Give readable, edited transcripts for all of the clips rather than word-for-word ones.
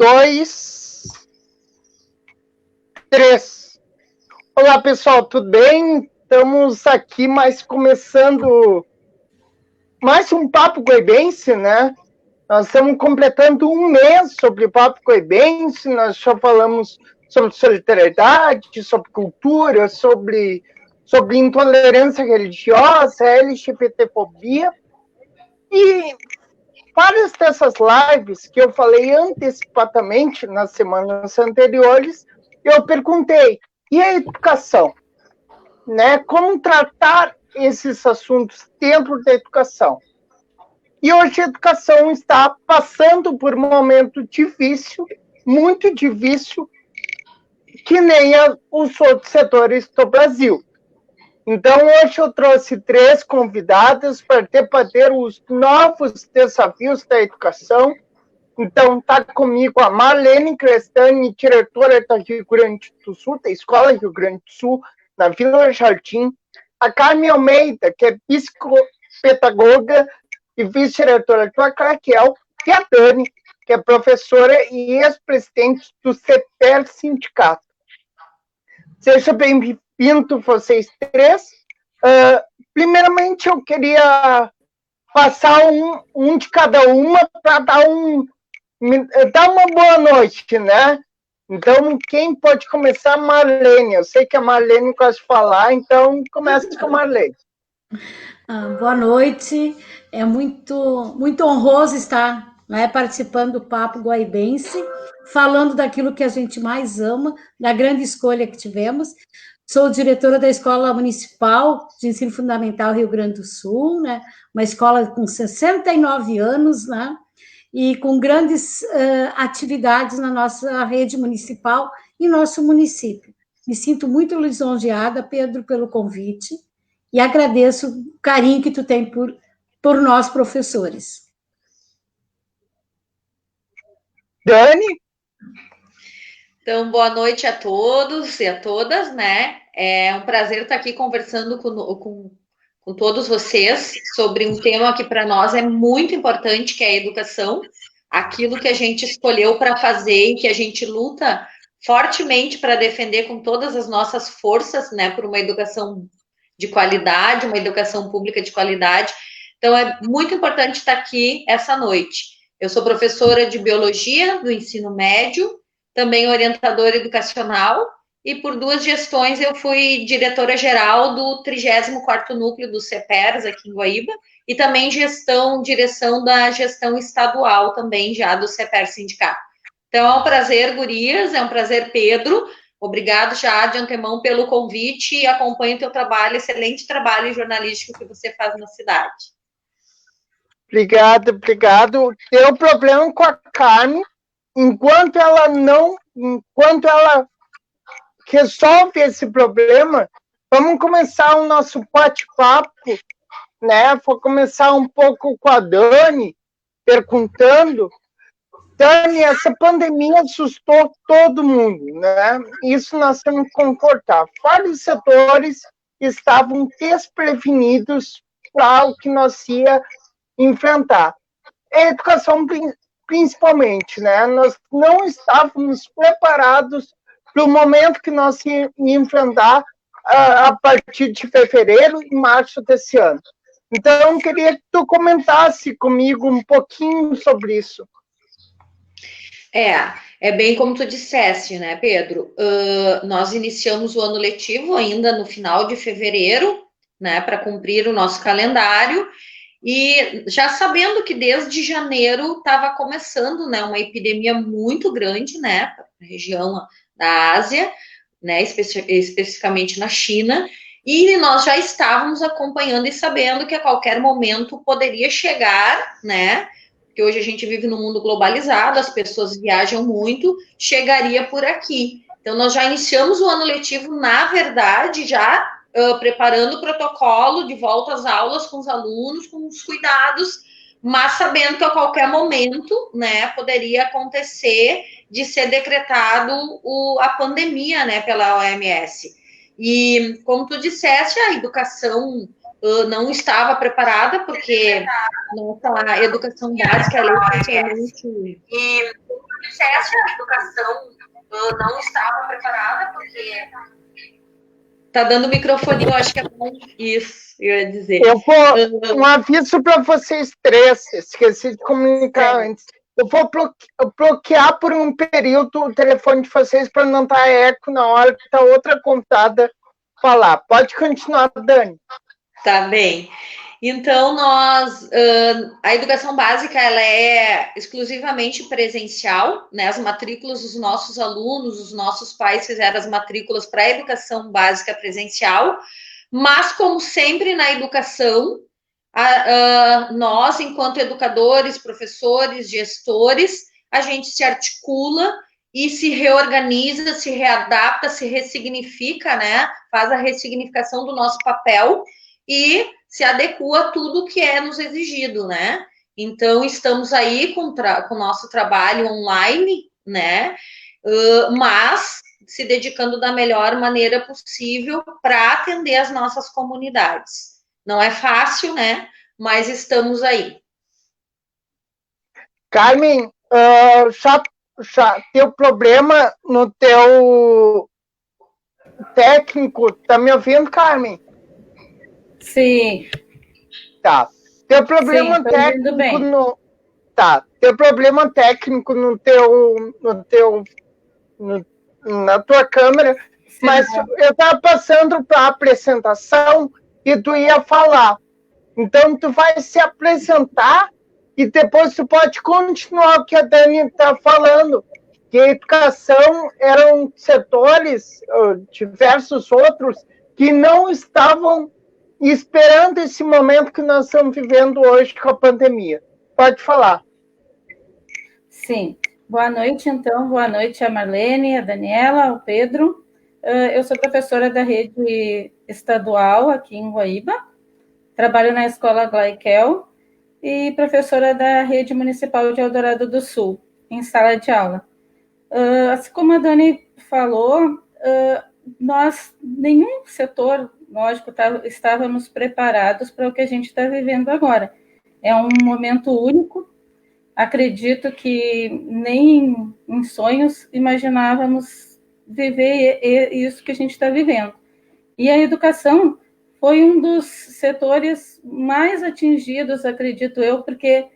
dois, três. Olá, pessoal, tudo bem? Estamos aqui começando mais um Papo Goibense, né? Nós estamos completando um mês sobre Papo Goibense, nós já falamos sobre solidariedade, sobre cultura, sobre intolerância religiosa, LGBTfobia. E várias dessas lives que eu falei antecipadamente nas semanas anteriores, eu perguntei, e a educação? Né? Como tratar esses assuntos dentro da educação? E hoje a educação está passando por um momento difícil, muito difícil, que nem os outros setores do Brasil. Então, hoje eu trouxe 3 convidadas para debater os novos desafios da educação. Então, está comigo a Marlene Crestani, diretora da Rio Grande do Sul, da Escola Rio Grande do Sul, na Vila Jardim. A Carmen Almeida, que é psicopedagoga e vice-diretora do Acraquel. E a Dani, que é professora e ex-presidente do CEPER Sindicato. Seja bem-vindo, vocês 3. Primeiramente, eu queria passar um de cada uma para dar uma boa noite, né? Então, quem pode começar? Marlene. Eu sei que a Marlene gosta de falar, então começa com a Marlene. Boa noite. É muito honroso estar, né, participando do Papo Goibense, falando daquilo que a gente mais ama, da grande escolha que tivemos. Sou diretora da Escola Municipal de Ensino Fundamental Rio Grande do Sul, né, uma escola com 69 anos, né, e com grandes atividades na nossa rede municipal e nosso município. Me sinto muito lisonjeada, Pedro, pelo convite, e agradeço o carinho que tu tem por nós, professores. Dani? Então, boa noite a todos e a todas, né? É um prazer estar aqui conversando com todos vocês sobre um tema que para nós é muito importante, que é a educação, aquilo que a gente escolheu para fazer e que a gente luta fortemente para defender com todas as nossas forças, né, por uma educação de qualidade, uma educação pública de qualidade. Então, é muito importante estar aqui essa noite. Eu sou professora de Biologia do ensino médio, também orientadora educacional, e por 2 gestões eu fui diretora-geral do 34º Núcleo do CEPERS, aqui em Guaíba, e também direção da gestão estadual também já do CEPER Sindicato. Então, é um prazer, gurias, é um prazer, Pedro. Obrigado já de antemão pelo convite e acompanho o teu trabalho, excelente trabalho jornalístico que você faz na cidade. Obrigado. Tem um problema com a Carmen, enquanto ela resolve esse problema, vamos começar o nosso bate-papo, né? Vou começar um pouco com a Dani, perguntando. Dani, essa pandemia assustou todo mundo, né? Isso nós temos que concordar. Vários setores estavam desprevenidos para o que nós ia enfrentar. A educação, principalmente, né? Nós não estávamos preparados para o momento que nós íamos enfrentar a partir de fevereiro e março desse ano. Então, eu queria que tu comentasse comigo um pouquinho sobre isso. É bem como tu disseste, né, Pedro? Nós iniciamos o ano letivo ainda no final de fevereiro, né, para cumprir o nosso calendário, e já sabendo que desde janeiro estava começando, né, uma epidemia muito grande, né, na região da Ásia, né, especificamente na China, e nós já estávamos acompanhando e sabendo que a qualquer momento poderia chegar, né, porque hoje a gente vive num mundo globalizado, as pessoas viajam muito, chegaria por aqui. Então, nós já iniciamos o ano letivo, na verdade, já preparando o protocolo de volta às aulas com os alunos, com os cuidados, mas sabendo que a qualquer momento, né, poderia acontecer de ser decretado a pandemia, né, pela OMS. E, como tu disseste, a educação não estava preparada, porque nossa educação básica, disseste, a educação não estava preparada, porque... Tá dando microfone, eu acho que é bom isso, eu ia dizer. Eu vou, um aviso para vocês três, esqueci de comunicar antes. Eu vou bloquear por um período o telefone de vocês para não dar eco na hora que tá outra convidada falar. Pode continuar, Dani. Tá bem. Então, a educação básica, ela é exclusivamente presencial, né? As matrículas dos nossos alunos, os nossos pais fizeram as matrículas para a educação básica presencial, mas, como sempre na educação, nós, enquanto educadores, professores, gestores, a gente se articula e se reorganiza, se readapta, se ressignifica, né? Faz a ressignificação do nosso papel e se adequa a tudo que é nos exigido, né? Então, estamos aí com o nosso trabalho online, né? Mas se dedicando da melhor maneira possível para atender as nossas comunidades. Não é fácil, né? Mas estamos aí. Carmen, teu problema no teu técnico, tá me ouvindo, Carmen? Sim. Tá. Teu problema técnico no... Tá. Teu problema técnico na tua câmera, sim, mas eu tava passando para a apresentação e tu ia falar. Então, tu vai se apresentar e depois tu pode continuar o que a Dani está falando, que a educação eram setores, diversos outros, que não estavam esperando esse momento que nós estamos vivendo hoje com a pandemia. Pode falar. Sim. Boa noite, então. Boa noite a Marlene, a Daniela, o Pedro. Eu sou professora da rede estadual aqui em Guaíba. Trabalho na Escola Glaikel e professora da rede municipal de Eldorado do Sul, em sala de aula. Assim como a Dani falou, nenhum setor, lógico, estávamos preparados para o que a gente está vivendo agora. É um momento único. Acredito que nem em sonhos imaginávamos viver isso que a gente está vivendo. E a educação foi um dos setores mais atingidos, acredito eu, porque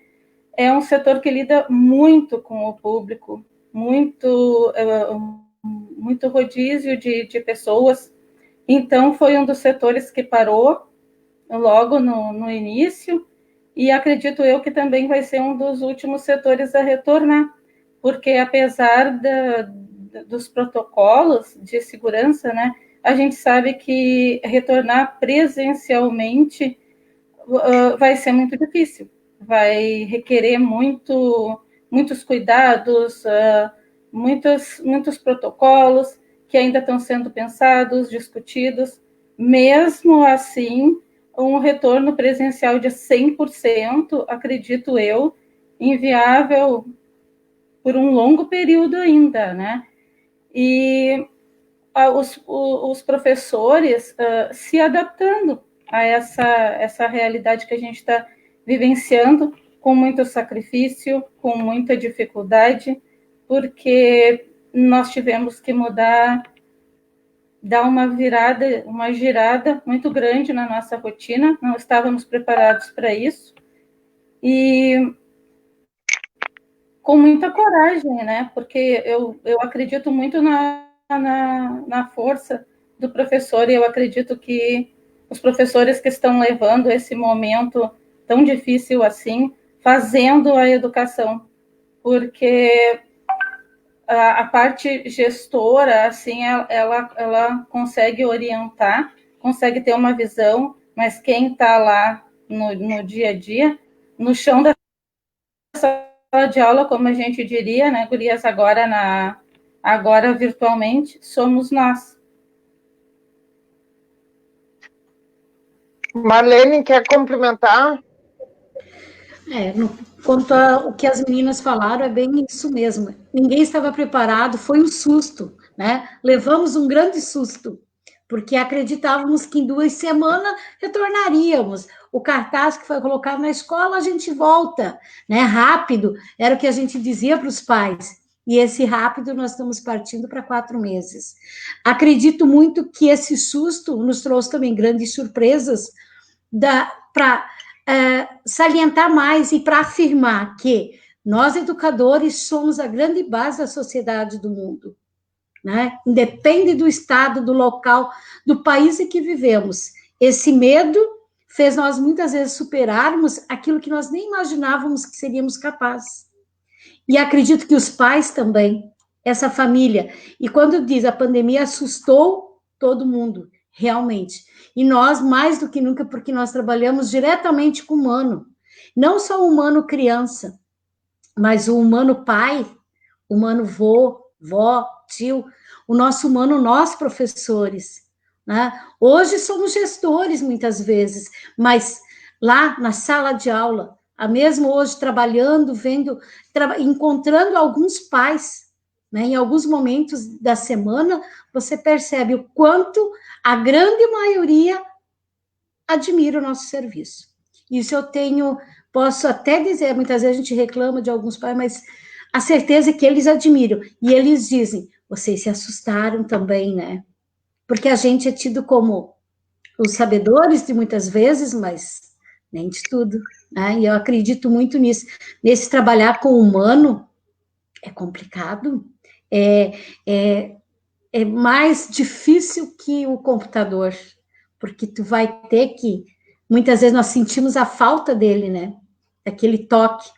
é um setor que lida muito com o público, muito rodízio de pessoas. Então, foi um dos setores que parou logo no início, e acredito eu que também vai ser um dos últimos setores a retornar, porque apesar dos protocolos de segurança, né, a gente sabe que retornar presencialmente vai ser muito difícil, vai requerer muitos cuidados, muitos protocolos que ainda estão sendo pensados, discutidos. Mesmo assim, um retorno presencial de 100%, acredito eu, inviável por um longo período ainda, né? E os professores se adaptando a essa realidade que a gente está vivenciando, com muito sacrifício, com muita dificuldade, porque nós tivemos que dar uma girada muito grande na nossa rotina, não estávamos preparados para isso, e com muita coragem, né? Porque eu acredito muito na força do professor, e eu acredito que os professores que estão levando esse momento tão difícil assim, fazendo a educação, porque a parte gestora, assim, ela consegue orientar, consegue ter uma visão, mas quem está lá no dia a dia, no chão da sala de aula, como a gente diria, né, gurias, agora virtualmente, somos nós. Marlene, quer complementar? Quanto ao que as meninas falaram, é bem isso mesmo. Ninguém estava preparado, foi um susto, né? Levamos um grande susto, porque acreditávamos que em 2 semanas retornaríamos. O cartaz que foi colocado na escola, a gente volta, né? Rápido, era o que a gente dizia para os pais. E esse rápido, nós estamos partindo para 4 meses. Acredito muito que esse susto nos trouxe também grandes surpresas para salientar mais e para afirmar que nós, educadores, somos a grande base da sociedade do mundo, né? Independe do estado, do local, do país em que vivemos. Esse medo fez nós, muitas vezes, superarmos aquilo que nós nem imaginávamos que seríamos capazes. E acredito que os pais também, essa família. E quando diz a pandemia assustou todo mundo, realmente. E nós, mais do que nunca, porque nós trabalhamos diretamente com o humano. Não só o humano criança, mas o humano pai, o humano vô, vó, tio, o nosso humano, nós professores. Né? Hoje somos gestores, muitas vezes, mas lá na sala de aula, mesmo hoje trabalhando, encontrando alguns pais, né, em alguns momentos da semana, você percebe o quanto a grande maioria admira o nosso serviço. Isso eu posso até dizer, muitas vezes a gente reclama de alguns pais, mas a certeza é que eles admiram. E eles dizem, vocês se assustaram também, né? Porque a gente é tido como os sabedores de muitas vezes, mas nem de tudo, né? E eu acredito muito nisso. Nesse trabalhar com o humano é complicado, é mais difícil que o computador, porque tu vai ter que, muitas vezes nós sentimos a falta dele, né? Aquele toque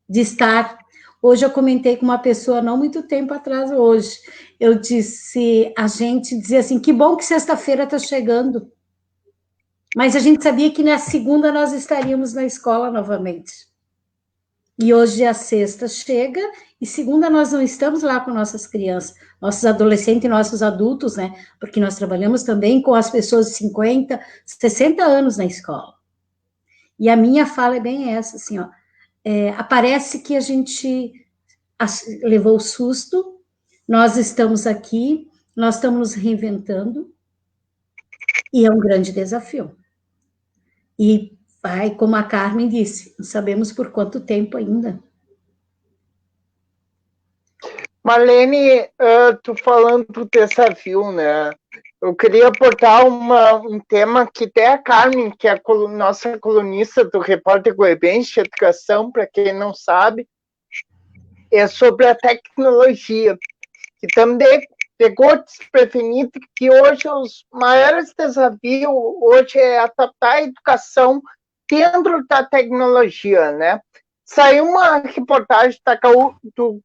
de estar. Hoje eu comentei com uma pessoa, não muito tempo atrás, hoje, eu disse, a gente dizia assim, que bom que sexta-feira está chegando, mas a gente sabia que na segunda nós estaríamos na escola novamente. E hoje a sexta chega, e segunda nós não estamos lá com nossas crianças, nossos adolescentes e nossos adultos, né? Porque nós trabalhamos também com as pessoas de 50, 60 anos na escola. E a minha fala é bem essa, assim, ó, parece que a gente levou o susto, nós estamos aqui, nós estamos nos reinventando, e é um grande desafio. E vai, como a Carmen disse, não sabemos por quanto tempo ainda. Marlene, tu falando do desafio, né? Eu queria aportar um tema que até a Carmen, que é a nossa colunista do Repórter Guaibense de Educação, para quem não sabe, é sobre a tecnologia, que também pegou desprevenido, que hoje os maiores desafios hoje é adaptar a educação dentro da tecnologia, né? Saiu uma reportagem do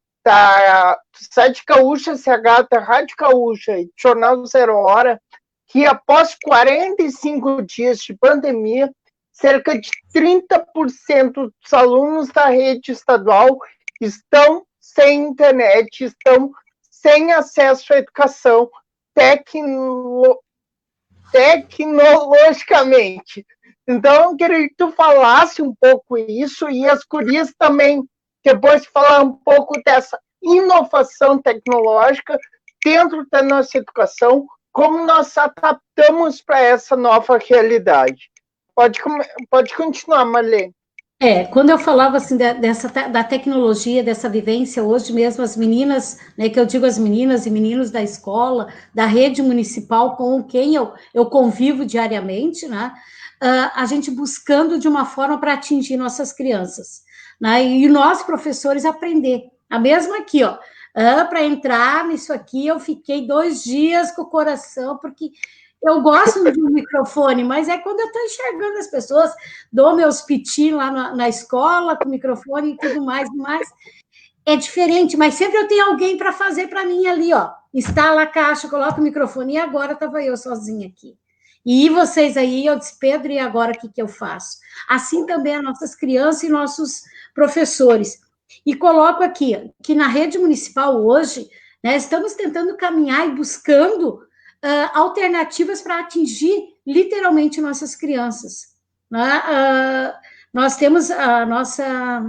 site Gaúcha CH, da Rádio Gaúcha e do Jornal Zero Hora, que após 45 dias de pandemia, cerca de 30% dos alunos da rede estadual estão sem internet, estão sem acesso à educação tecnologicamente. Então, eu queria que tu falasse um pouco isso, e as gurias também, depois de falar um pouco dessa inovação tecnológica dentro da nossa educação, como nós adaptamos para essa nova realidade. Pode continuar, Marlene. Quando eu falava assim da tecnologia, dessa vivência, hoje mesmo as meninas, né, que eu digo as meninas e meninos da escola, da rede municipal com quem eu convivo diariamente, né, a gente buscando de uma forma para atingir nossas crianças, né, e nós, professores, aprender. A mesma aqui, ó, para entrar nisso aqui, eu fiquei 2 dias com o coração, porque eu gosto de um microfone, mas é quando eu estou enxergando as pessoas, dou meus pitinhos lá na escola, com o microfone e tudo mais, é diferente, mas sempre eu tenho alguém para fazer para mim ali, ó, instala a caixa, coloca o microfone, e agora estava eu sozinha aqui. E vocês aí, eu disse, Pedro, e agora o que eu faço? Assim também as nossas crianças e nossos professores. E coloco aqui, que na rede municipal hoje, né, estamos tentando caminhar e buscando alternativas para atingir literalmente nossas crianças. Né? Nós temos a nossa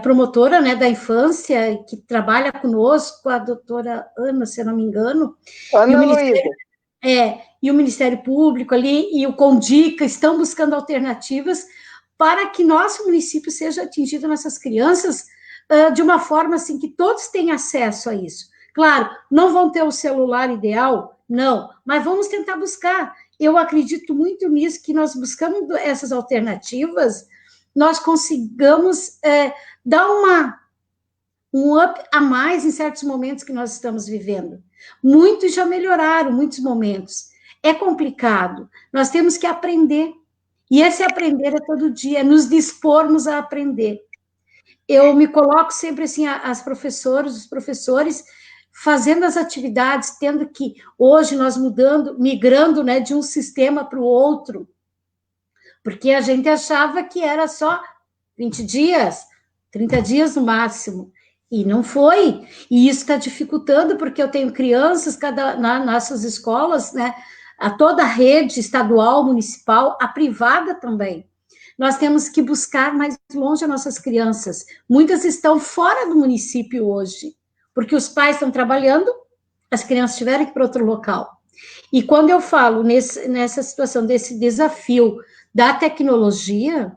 promotora, né, da infância, que trabalha conosco, a doutora Ana, se eu não me engano, e o Ministério Público ali, e o Condica, estão buscando alternativas para que nosso município seja atingido, nossas crianças, de uma forma assim que todos tenham acesso a isso. Claro, não vão ter o celular ideal, não, mas vamos tentar buscar. Eu acredito muito nisso, que nós buscando essas alternativas, nós consigamos dar um up a mais em certos momentos que nós estamos vivendo. Muitos já melhoraram, muitos momentos. É complicado, nós temos que aprender. E esse aprender é todo dia, é nos dispormos a aprender. Eu me coloco sempre assim, as professoras, os professores, fazendo as atividades, tendo que, hoje nós migrando, né, de um sistema para o outro, porque a gente achava que era só 20 dias, 30 dias no máximo, e não foi, e isso está dificultando, porque eu tenho crianças, nas nossas escolas, né, a toda a rede estadual, municipal, a privada também. Nós temos que buscar mais longe as nossas crianças. Muitas estão fora do município hoje, porque os pais estão trabalhando, as crianças tiveram que ir para outro local. E quando eu falo nessa situação, desse desafio da tecnologia,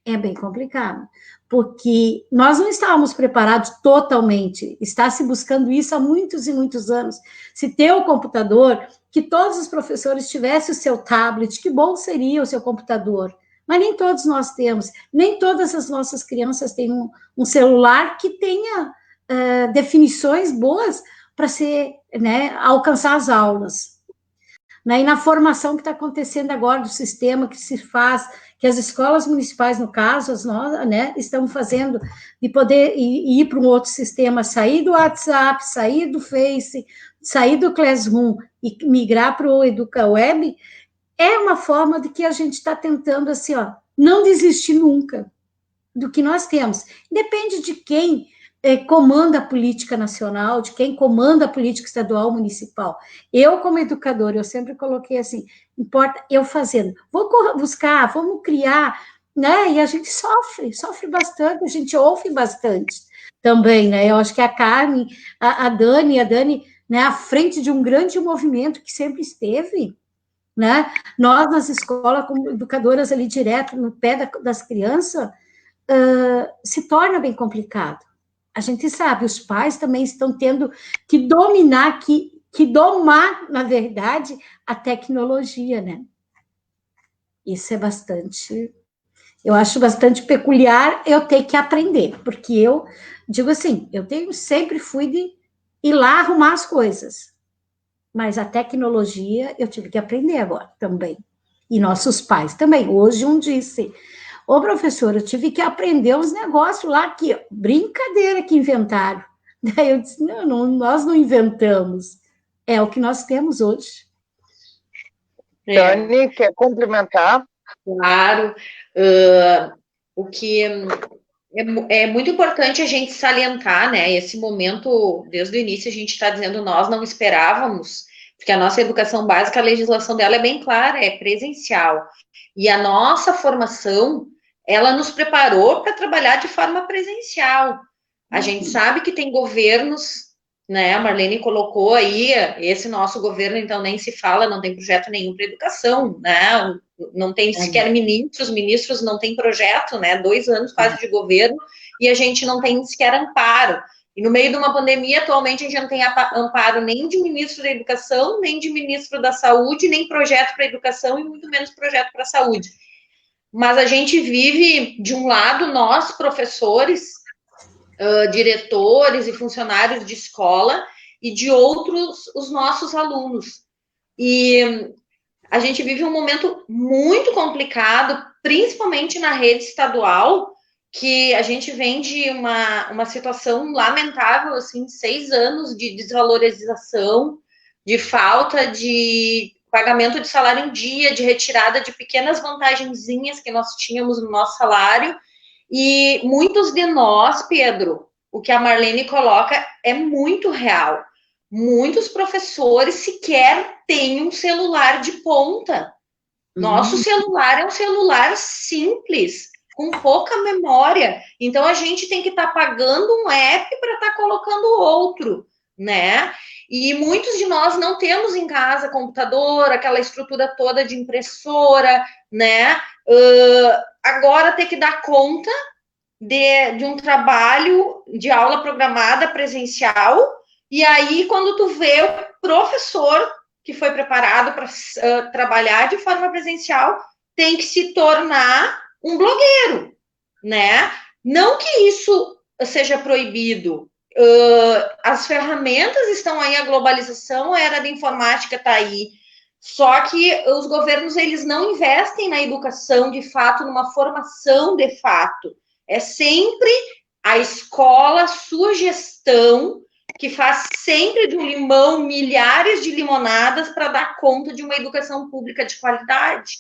é bem complicado, porque nós não estávamos preparados totalmente, está se buscando isso há muitos e muitos anos, se ter o computador, que todos os professores tivessem o seu tablet, que bom seria o seu computador, mas nem todos nós temos, nem todas as nossas crianças têm um celular que tenha definições boas para né, alcançar as aulas. Né? E na formação que está acontecendo agora, do sistema que se faz, que as escolas municipais, no caso, né, estão fazendo, de poder ir para um outro sistema, sair do WhatsApp, sair do Face, sair do Classroom e migrar para o EducaWeb, é uma forma de que a gente está tentando, assim, ó, não desistir nunca do que nós temos. Depende de quem comanda a política nacional, de quem comanda a política estadual, municipal. Eu, como educadora, eu sempre coloquei assim, importa eu fazendo. Vou buscar, vamos criar, né? E a gente sofre bastante, a gente ouve bastante também, né? Eu acho que a Carmen, a Dani, né, à frente de um grande movimento que sempre esteve, né? Nós, nas escolas, como educadoras ali direto no pé das crianças, se torna bem complicado. A gente sabe, os pais também estão tendo que dominar, que domar, na verdade, a tecnologia, né? Isso é bastante, eu acho bastante peculiar eu ter que aprender, porque eu digo assim, sempre fui de ir lá arrumar as coisas, mas a tecnologia eu tive que aprender agora também, e nossos pais também. Hoje um disse, ô, professor, eu tive que aprender uns negócios lá que, brincadeira que inventaram. Daí eu disse, não, nós não inventamos, é o que nós temos hoje. Dani, quer complementar? Claro, o que é muito importante a gente salientar, né, esse momento, desde o início a gente está dizendo, nós não esperávamos, porque a nossa educação básica, a legislação dela é bem clara, é presencial, e a nossa formação, ela nos preparou para trabalhar de forma presencial. A gente sabe que tem governos, né, a Marlene colocou aí, esse nosso governo, então, nem se fala, não tem projeto nenhum para educação, né, não tem sequer ministros não tem projeto, né, 2 anos quase de governo, e a gente não tem sequer amparo. E no meio de uma pandemia, atualmente, a gente não tem amparo nem de ministro da educação, nem de ministro da saúde, nem projeto para educação, e muito menos projeto para saúde. Mas a gente vive, de um lado, nós, professores, diretores e funcionários de escola, e de outros, os nossos alunos. E a gente vive um momento muito complicado, principalmente na rede estadual, que a gente vem de uma situação lamentável, assim, 6 anos de desvalorização, de falta de pagamento de salário em dia, de retirada de pequenas vantagenzinhas que nós tínhamos no nosso salário, e muitos de nós, Pedro, o que a Marlene coloca é muito real. Muitos professores sequer têm um celular de ponta. Nosso celular é um celular simples, com pouca memória. Então, a gente tem que estar pagando um app para estar colocando outro, né? E muitos de nós não temos em casa computador, aquela estrutura toda de impressora, né? Agora, ter que dar conta de um trabalho de aula programada presencial, e aí quando tu vê o professor que foi preparado para trabalhar de forma presencial tem que se tornar um blogueiro, né? Não que isso seja proibido, as ferramentas estão aí, a globalização, a era da informática está aí, só que os governos, eles não investem na educação de fato, numa formação de fato. É sempre a escola, a sua gestão, que faz sempre de um limão milhares de limonadas para dar conta de uma educação pública de qualidade.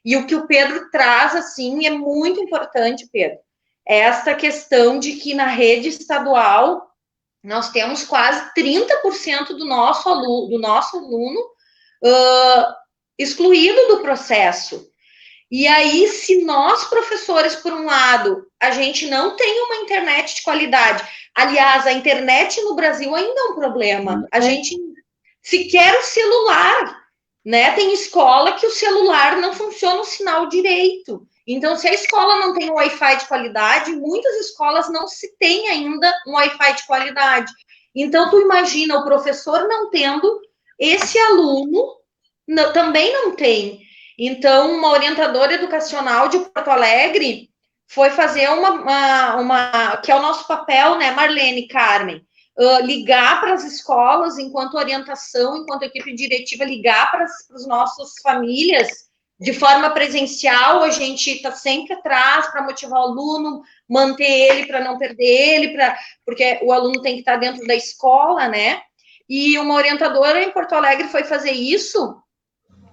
E o que o Pedro traz, assim, é muito importante, Pedro. É essa questão de que na rede estadual nós temos quase 30% do nosso aluno excluído do processo. E aí, se nós, professores, por um lado, a gente não tem uma internet de qualidade, aliás, a internet no Brasil ainda é um problema, a gente sequer o celular, né? Tem escola que o celular não funciona o sinal direito. Então, se a escola não tem um Wi-Fi de qualidade, muitas escolas não se tem ainda um Wi-Fi de qualidade. Então, tu imagina o professor não tendo, esse aluno também não tem. Então, uma orientadora educacional de Porto Alegre foi fazer que é o nosso papel, né, Marlene, Carmen, ligar para as escolas, enquanto orientação, enquanto equipe diretiva, ligar para as nossas famílias, de forma presencial, a gente está sempre atrás para motivar o aluno, manter ele, para não perder ele, porque o aluno tem que estar dentro da escola, né? E uma orientadora em Porto Alegre foi fazer isso,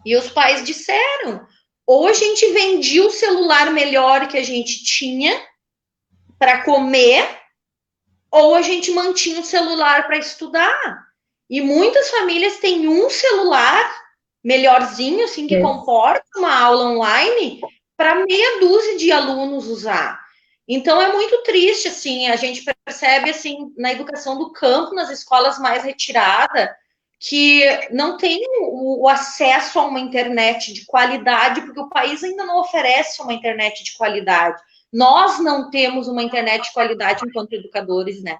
e os pais disseram, ou a gente vendia o celular melhor que a gente tinha para comer, ou a gente mantinha o celular para estudar. E muitas famílias têm um celular melhorzinho, assim, que comporta uma aula online para meia dúzia de alunos usar. Então, é muito triste, assim, a gente percebe, assim, na educação do campo, nas escolas mais retiradas, que não tem o acesso a uma internet de qualidade, porque o país ainda não oferece uma internet de qualidade. Nós não temos uma internet de qualidade enquanto educadores, né?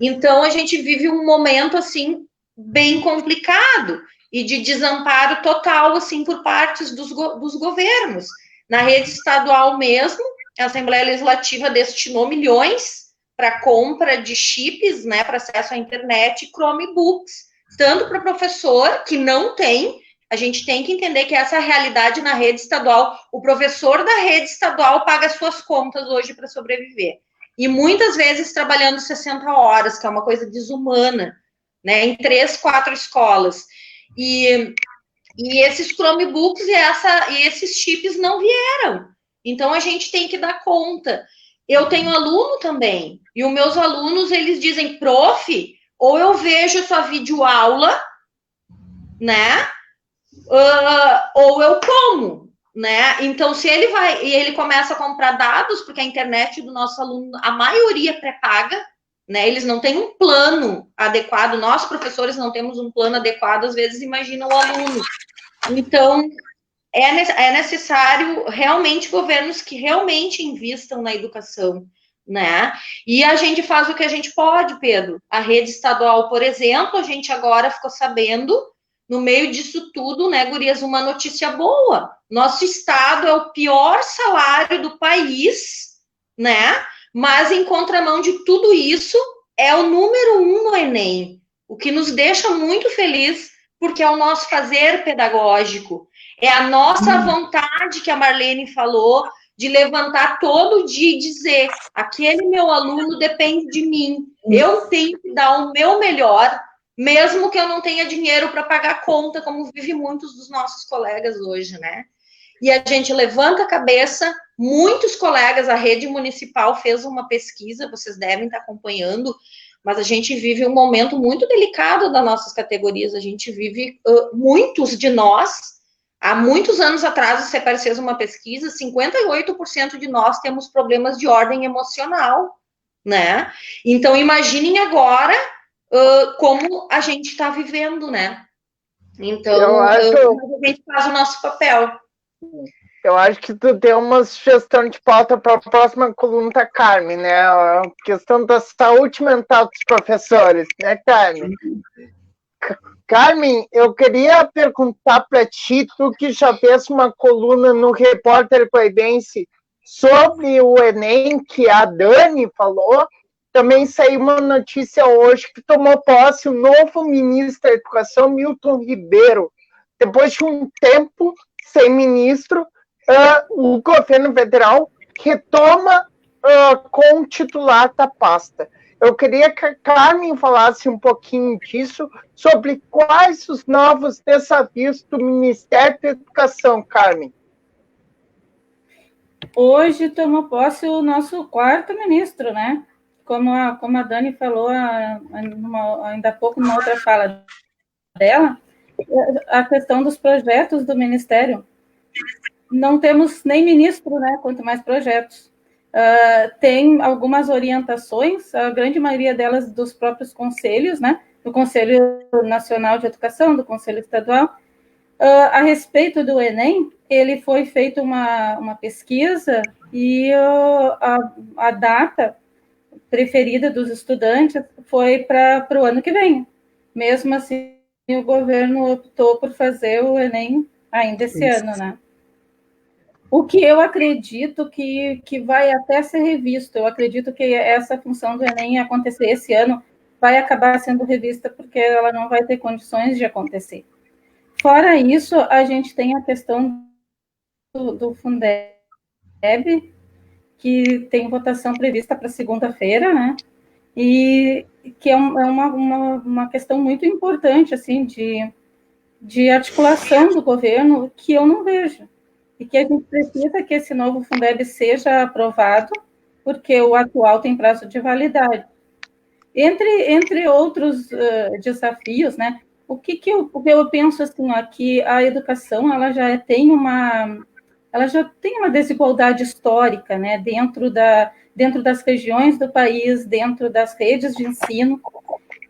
Então, a gente vive um momento, assim, bem complicado e de desamparo total, assim, por partes dos governos. Na rede estadual mesmo, a Assembleia Legislativa destinou milhões para compra de chips, né, para acesso à internet e Chromebooks, tanto para o professor, que não tem, a gente tem que entender que essa é a realidade na rede estadual. O professor da rede estadual paga suas contas hoje para sobreviver. E muitas vezes trabalhando 60 horas, que é uma coisa desumana, né, em 3, 4 escolas. E esses Chromebooks e esses chips não vieram. Então, a gente tem que dar conta. Eu tenho aluno também, e os meus alunos, eles dizem, prof, ou eu vejo sua videoaula, né, ou eu como, né? Então, se ele vai, e ele começa a comprar dados, porque a internet do nosso aluno, a maioria é pré-paga, né? Eles não têm um plano adequado, nós, professores, não temos um plano adequado, às vezes imagina o aluno. Então, é necessário realmente governos que realmente invistam na educação, né? E a gente faz o que a gente pode, Pedro. A rede estadual, por exemplo, a gente agora ficou sabendo, no meio disso tudo, né, gurias, uma notícia boa. Nosso estado é o pior salário do país, né? Mas, em contramão de tudo isso, é o número 1 no Enem, o que nos deixa muito feliz, porque é o nosso fazer pedagógico, é a nossa vontade, que a Marlene falou, de levantar todo dia e dizer, aquele meu aluno depende de mim, eu tenho que dar o meu melhor, mesmo que eu não tenha dinheiro para pagar a conta, como vive muitos dos nossos colegas hoje, né? E a gente levanta a cabeça, muitos colegas, a rede municipal fez uma pesquisa, vocês devem estar acompanhando, mas a gente vive um momento muito delicado das nossas categorias, a gente vive, muitos de nós, há muitos anos atrás, o CEPER fez uma pesquisa, 58% de nós temos problemas de ordem emocional, né? Então, imaginem agora como a gente está vivendo, né? Então, a gente faz o nosso papel. Eu acho que tu tem uma sugestão de pauta para a próxima coluna da Carmen, né? A questão da saúde mental dos professores, né, Carmen? Carmen, eu queria perguntar para ti, tu que já fez uma coluna no Repórter Guaibense sobre o Enem, que a Dani falou, também saiu uma notícia hoje que tomou posse o novo ministro da Educação, Milton Ribeiro. Depois de um tempo sem ministro, o governo federal retoma com o titular da pasta. Eu queria que a Carmen falasse um pouquinho disso, sobre quais os novos desafios do Ministério da Educação, Carmen. Hoje tomou posse o nosso quarto ministro, né? Como a Dani falou ainda há pouco, numa outra fala dela, a questão dos projetos do Ministério. Não temos nem ministro, né? Quanto mais projetos. Tem algumas orientações, a grande maioria delas dos próprios conselhos, né? Do Conselho Nacional de Educação, do Conselho Estadual. A respeito do Enem, ele foi feita uma pesquisa e a data preferida dos estudantes foi para o ano que vem. Mesmo assim, o governo optou por fazer o Enem ainda esse ano, né? O que eu acredito que vai até ser revisto. Eu acredito que essa função do Enem acontecer esse ano vai acabar sendo revista porque ela não vai ter condições de acontecer. Fora isso, a gente tem a questão do Fundeb, que tem votação prevista para segunda-feira, né? E que é uma questão muito importante, assim, de articulação do governo, que eu não vejo. E que a gente precisa que esse novo Fundeb seja aprovado, porque o atual tem prazo de validade. Entre outros desafios, né? O que eu penso assim, ó, que a educação ela já tem uma desigualdade histórica, né? Dentro das regiões do país, dentro das redes de ensino.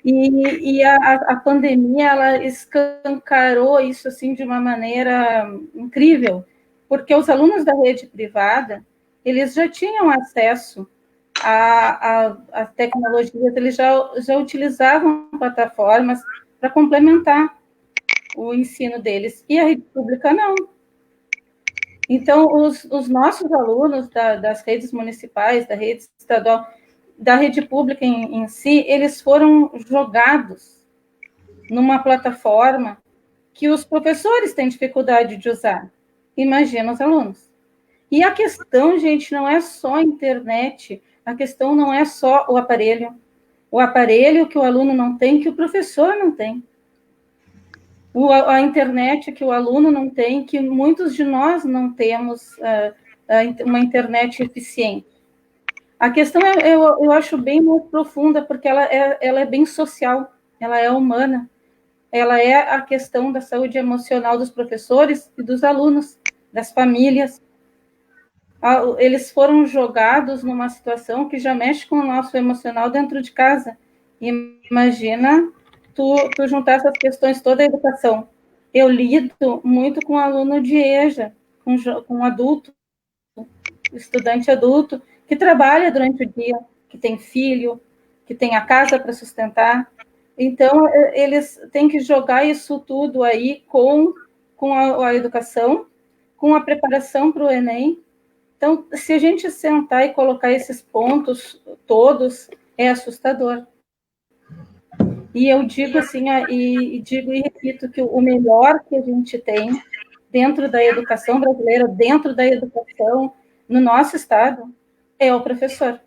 E a pandemia ela escancarou isso assim de uma maneira incrível, porque os alunos da rede privada eles já tinham acesso a tecnologias, eles já utilizavam plataformas para complementar o ensino deles, e a rede pública não. Então, os nossos alunos das redes municipais, da rede estadual, da rede pública em si, eles foram jogados numa plataforma que os professores têm dificuldade de usar. Imagina os alunos. E a questão, gente, não é só a internet, a questão não é só o aparelho que o aluno não tem, que o professor não tem. A internet que o aluno não tem, que muitos de nós não temos uma internet eficiente. A questão eu acho bem mais profunda, porque ela é bem social, ela é humana, ela é a questão da saúde emocional dos professores e dos alunos, das famílias. Eles foram jogados numa situação que já mexe com o nosso emocional dentro de casa. Imagina tu juntar essas questões toda a educação. Eu lido muito com aluno de EJA, com adulto, estudante adulto, que trabalha durante o dia, que tem filho, que tem a casa para sustentar. Então, eles têm que jogar isso tudo aí com a educação, com a preparação para o Enem. Então, se a gente sentar e colocar esses pontos todos, é assustador. E eu digo assim, digo e repito que o melhor que a gente tem dentro da educação brasileira, dentro da educação no nosso estado, é o professor.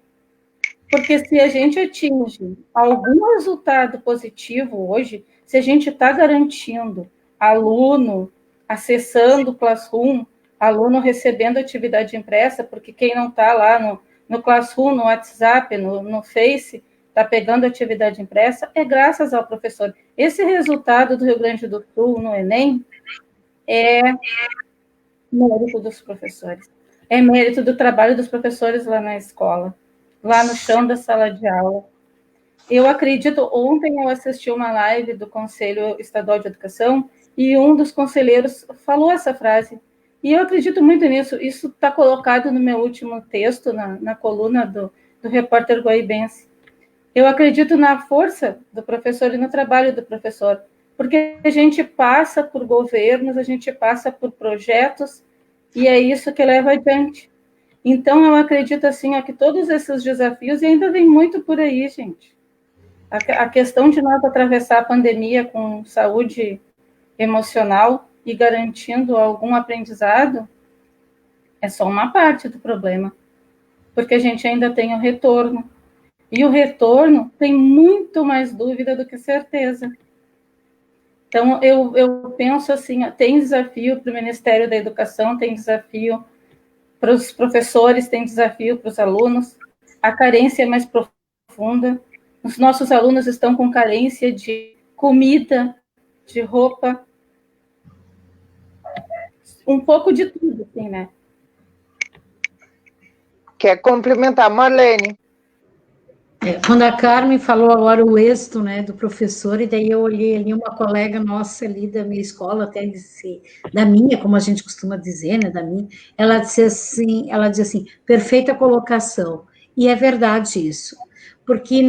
Porque se a gente atinge algum resultado positivo hoje, se a gente está garantindo aluno acessando o Classroom, aluno recebendo atividade impressa, porque quem não está lá no Classroom, no WhatsApp, no Face, está pegando atividade impressa, é graças ao professor. Esse resultado do Rio Grande do Sul no Enem é mérito dos professores. É mérito do trabalho dos professores lá na escola, lá no chão da sala de aula. Eu acredito, ontem eu assisti uma live do Conselho Estadual de Educação e um dos conselheiros falou essa frase. E eu acredito muito nisso. Isso está colocado no meu último texto, na coluna do repórter guaibense. Eu acredito na força do professor e no trabalho do professor, porque a gente passa por governos, a gente passa por projetos, e é isso que leva adiante. Então, eu acredito assim, ó, que todos esses desafios, e ainda vem muito por aí, gente. A questão de nós atravessar a pandemia com saúde emocional e garantindo algum aprendizado é só uma parte do problema, porque a gente ainda tem o retorno, e o retorno tem muito mais dúvida do que certeza. Então, eu penso assim, tem desafio para o Ministério da Educação, tem desafio para os professores, tem desafio para os alunos, a carência é mais profunda, os nossos alunos estão com carência de comida, de roupa, um pouco de tudo, assim, né? Quer complementar, Marlene? Quando a Carmen falou agora o êxito, né, do professor, e daí eu olhei ali uma colega nossa ali da minha escola, até disse, da minha, como a gente costuma dizer, né, da minha, ela dizia assim, perfeita colocação, e é verdade isso, porque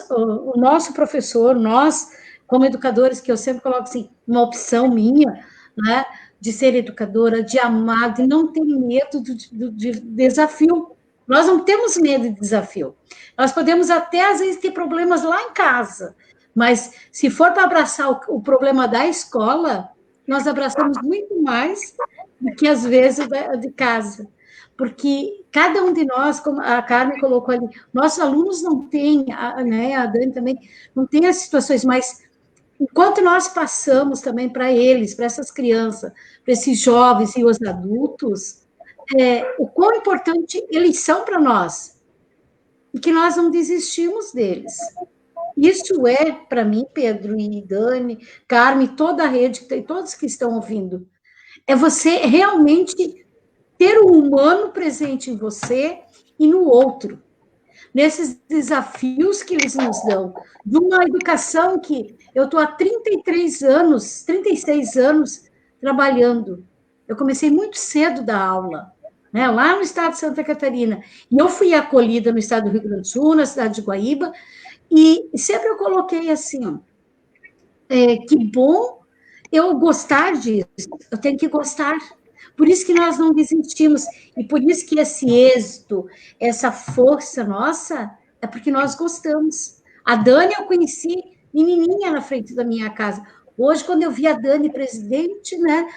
o nosso professor, nós, como educadores, que eu sempre coloco assim, uma opção minha, né, de ser educadora, de amar, de não ter medo do desafio. Nós não temos medo de desafio. Nós podemos até, às vezes, ter problemas lá em casa, mas se for para abraçar o problema da escola, nós abraçamos muito mais do que, às vezes, de casa. Porque cada um de nós, como a Carmen colocou ali, nossos alunos não têm, né, a Dani também, não tem as situações, mas enquanto nós passamos também para eles, para essas crianças, para esses jovens e os adultos, o quão importante eles são para nós, e que nós não desistimos deles. Isso é, para mim, Pedro e Dani, Carmen, toda a rede, todos que estão ouvindo, é você realmente ter o humano presente em você e no outro, nesses desafios que eles nos dão, de uma educação que eu estou há 36 anos trabalhando. Eu comecei muito cedo da aula, né, lá no estado de Santa Catarina, e eu fui acolhida no estado do Rio Grande do Sul, na cidade de Guaíba, e sempre eu coloquei assim, ó, que bom eu gostar disso, eu tenho que gostar. Por isso que nós não desistimos, e por isso que esse êxito, essa força nossa, é porque nós gostamos. A Dani eu conheci menininha na frente da minha casa. Hoje, quando eu vi a Dani presidente, né,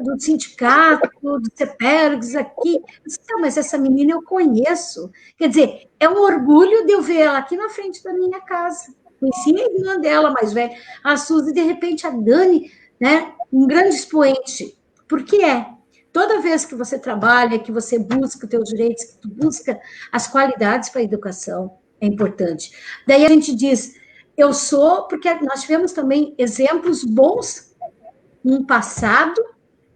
do sindicato, do CEPERGS aqui, eu disse, mas essa menina eu conheço. Quer dizer, é um orgulho de eu ver ela aqui na frente da minha casa. Conheci a irmã dela mais velha, a Suzy, e de repente a Dani, né, um grande expoente. Porque toda vez que você trabalha, que você busca os teus direitos, que tu busca as qualidades para a educação, é importante. Daí a gente diz, eu sou, porque nós tivemos também exemplos bons no passado,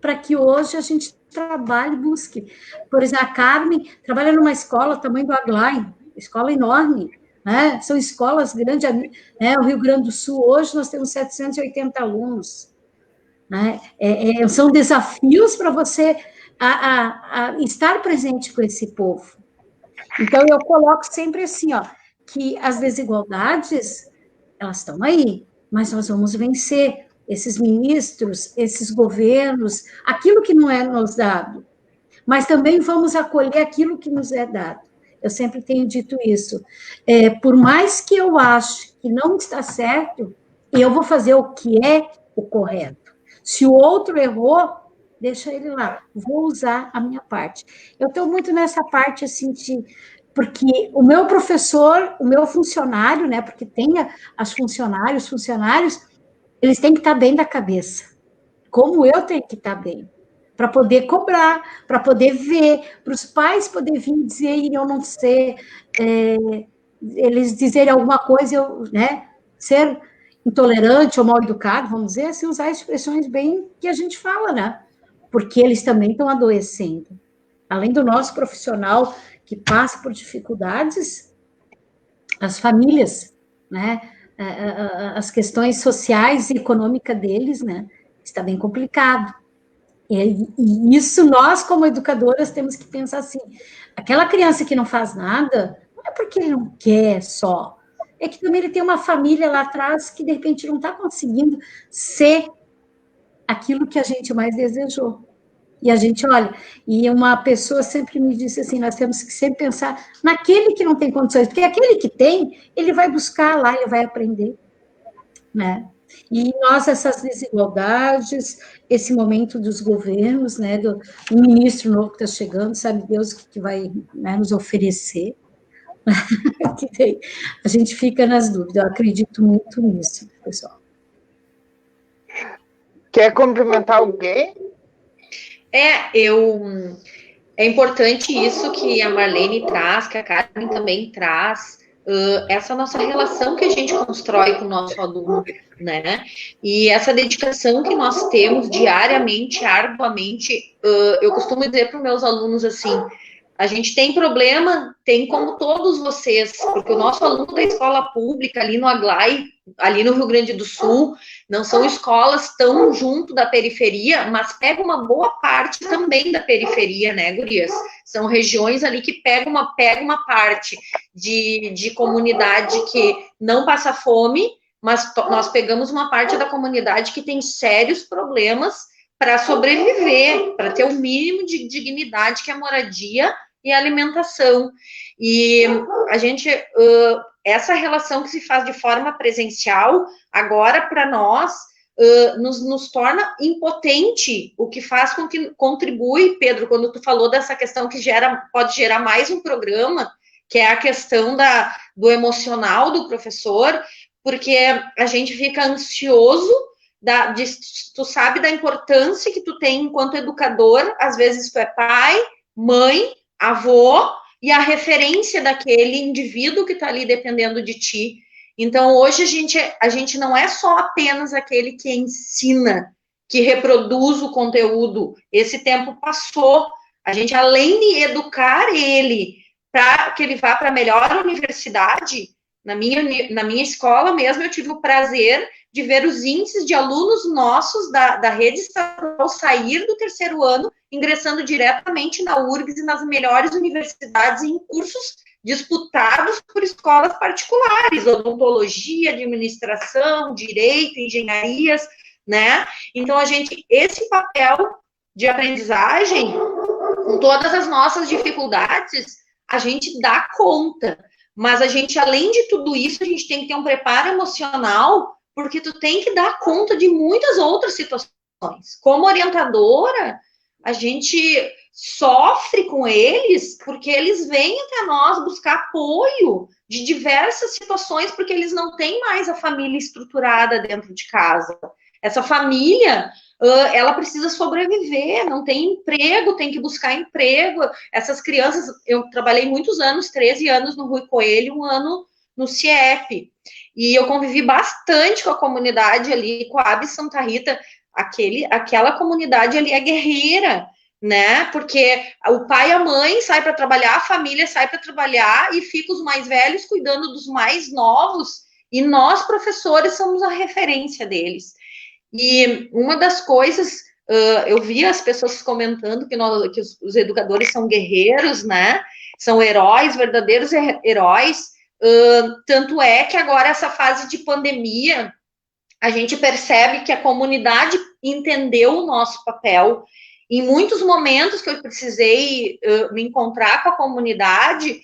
para que hoje a gente trabalhe e busque. Por exemplo, a Carmen trabalha numa escola tamanho do Aglaé, escola enorme, né? São escolas grandes, né? O Rio Grande do Sul, hoje nós temos 780 alunos. Né? São desafios para você estar presente com esse povo. Então, eu coloco sempre assim, ó, que as desigualdades, elas estão aí, mas nós vamos vencer esses ministros, esses governos, aquilo que não é nos dado, mas também vamos acolher aquilo que nos é dado. Eu sempre tenho dito isso. Por mais que eu ache que não está certo, eu vou fazer o que é o correto. Se o outro errou, deixa ele lá, vou usar a minha parte. Eu estou muito nessa parte, assim, porque o meu professor, o meu funcionário, né, porque tem os funcionários, eles têm que estar bem da cabeça, como eu tenho que estar bem, para poder cobrar, para poder ver, para os pais poderem vir dizer, e eu não sei, eles dizerem alguma coisa, eu, né, ser intolerante ou mal educado, vamos dizer assim, usar expressões bem que a gente fala, né? Porque eles também estão adoecendo. Além do nosso profissional que passa por dificuldades, as famílias, né? As questões sociais e econômicas deles, né? Está bem complicado. E isso nós, como educadoras, temos que pensar assim, aquela criança que não faz nada, não é porque ele não quer só, é que também ele tem uma família lá atrás que, de repente, não está conseguindo ser aquilo que a gente mais desejou. E a gente olha, e uma pessoa sempre me disse assim, nós temos que sempre pensar naquele que não tem condições, porque aquele que tem, ele vai buscar lá, ele vai aprender, né? E nós, essas desigualdades, esse momento dos governos, né, do ministro novo que está chegando, sabe Deus o que vai, né, nos oferecer, a gente fica nas dúvidas, eu acredito muito nisso, pessoal. Quer cumprimentar alguém? É importante isso que a Marlene traz, que a Karen também traz, essa nossa relação que a gente constrói com o nosso aluno, né? E essa dedicação que nós temos diariamente, arduamente. Eu costumo dizer para os meus alunos assim, a gente tem problema, tem como todos vocês, porque o nosso aluno da escola pública, ali no Aglai, ali no Rio Grande do Sul, não são escolas tão junto da periferia, mas pega uma boa parte também da periferia, né, gurias? São regiões ali que pega uma parte de comunidade que não passa fome, mas nós pegamos uma parte da comunidade que tem sérios problemas para sobreviver, para ter o mínimo de dignidade que é a moradia e a alimentação. E a gente, essa relação que se faz de forma presencial, agora para nós, nos torna impotente, o que faz com que contribui, Pedro, quando tu falou dessa questão que pode gerar mais um programa, que é a questão do emocional do professor, porque a gente fica ansioso, tu sabe da importância que tu tem enquanto educador, às vezes tu é pai, mãe, avô, e a referência daquele indivíduo que está ali dependendo de ti. Então, hoje a gente não é só apenas aquele que ensina, que reproduz o conteúdo. Esse tempo passou. A gente, além de educar ele para que ele vá para a melhor universidade, na minha escola mesmo, eu tive o prazer de ver os índices de alunos nossos da rede estadual sair do terceiro ano, ingressando diretamente na URGS e nas melhores universidades em cursos disputados por escolas particulares, odontologia, administração, direito, engenharias, né? Então, esse papel de aprendizagem, com todas as nossas dificuldades, a gente dá conta. Mas a gente, além de tudo isso, a gente tem que ter um preparo emocional, porque tu tem que dar conta de muitas outras situações. Como orientadora, a gente sofre com eles, porque eles vêm até nós buscar apoio de diversas situações, porque eles não têm mais a família estruturada dentro de casa. Essa família, ela precisa sobreviver, não tem emprego, tem que buscar emprego. Essas crianças, eu trabalhei muitos anos, 13 anos no Rui Coelho, 1 ano no CIEP, e eu convivi bastante com a comunidade ali, com a AB Santa Rita, aquela comunidade ali é guerreira, né? Porque o pai e a mãe saem para trabalhar, a família sai para trabalhar e fica os mais velhos cuidando dos mais novos, e nós, professores, somos a referência deles. E uma das coisas, eu vi as pessoas comentando que os educadores são guerreiros, né? São heróis, verdadeiros heróis. Tanto é que agora, essa fase de pandemia, a gente percebe que a comunidade entendeu o nosso papel. Em muitos momentos que eu precisei me encontrar com a comunidade,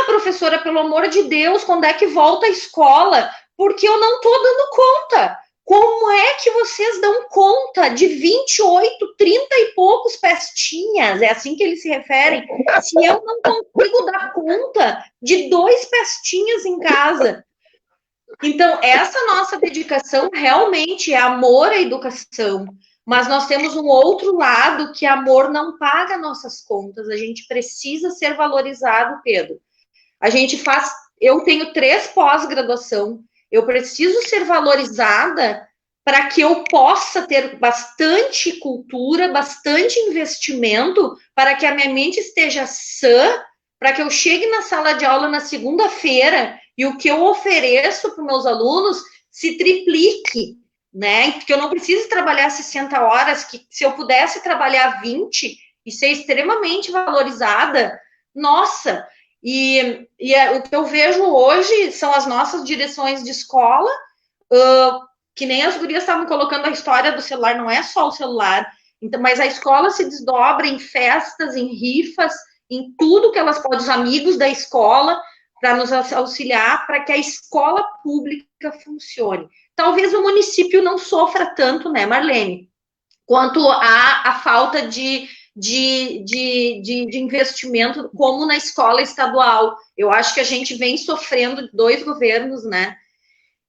professora, pelo amor de Deus, quando é que volta a escola? Porque eu não estou dando conta. Como é que vocês dão conta de 28, 30 e poucos pestinhas? É assim que eles se referem. Se eu não consigo dar conta de 2 pestinhas em casa. Então, essa nossa dedicação realmente é amor à educação. Mas nós temos um outro lado que amor não paga nossas contas. A gente precisa ser valorizado, Pedro. Eu tenho 3 pós-graduação. Eu preciso ser valorizada para que eu possa ter bastante cultura, bastante investimento, para que a minha mente esteja sã, para que eu chegue na sala de aula na segunda-feira e o que eu ofereço para os meus alunos se triplique, né? Que eu não preciso trabalhar 60 horas, que se eu pudesse trabalhar 20 e ser extremamente valorizada, nossa! E o que eu vejo hoje são as nossas direções de escola, que nem as gurias estavam colocando a história do celular, não é só o celular, então, mas a escola se desdobra em festas, em rifas, em tudo que elas podem, os amigos da escola, para nos auxiliar, para que a escola pública funcione. Talvez o município não sofra tanto, né, Marlene, quanto a falta de investimento, como na escola estadual. Eu acho que a gente vem sofrendo 2 governos, né?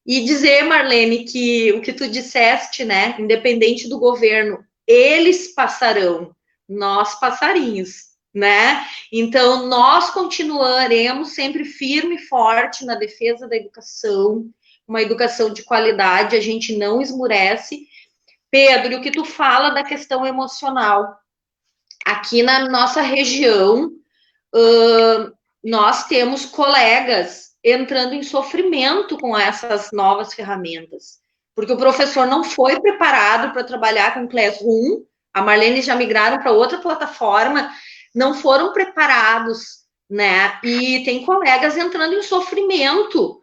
E dizer, Marlene, que o que tu disseste, né, independente do governo, eles passarão, nós passarinhos, né? Então, nós continuaremos sempre firme e forte na defesa da educação, uma educação de qualidade, a gente não esmurece. Pedro, e o que tu fala da questão emocional? Aqui na nossa região, nós temos colegas entrando em sofrimento com essas novas ferramentas, porque o professor não foi preparado para trabalhar com Classroom, a Marlene já migraram para outra plataforma, não foram preparados, né? E tem colegas entrando em sofrimento,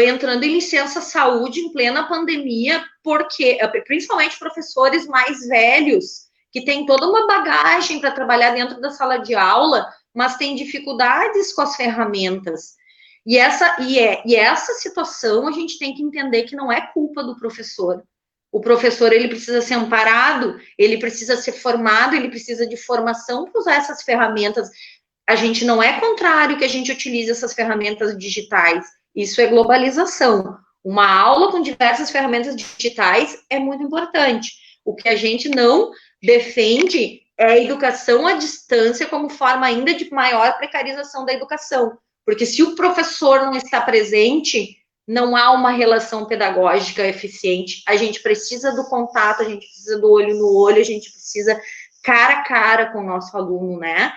entrando em licença saúde em plena pandemia, porque, principalmente professores mais velhos, que têm toda uma bagagem para trabalhar dentro da sala de aula, mas têm dificuldades com as ferramentas. E essa situação a gente tem que entender que não é culpa do professor. O professor, ele precisa ser amparado, ele precisa ser formado, ele precisa de formação para usar essas ferramentas. A gente não é contrário que a gente utilize essas ferramentas digitais. Isso é globalização. Uma aula com diversas ferramentas digitais é muito importante. O que a gente não defende é a educação à distância como forma ainda de maior precarização da educação. Porque se o professor não está presente, não há uma relação pedagógica eficiente. A gente precisa do contato, a gente precisa do olho no olho, a gente precisa cara a cara com o nosso aluno, né?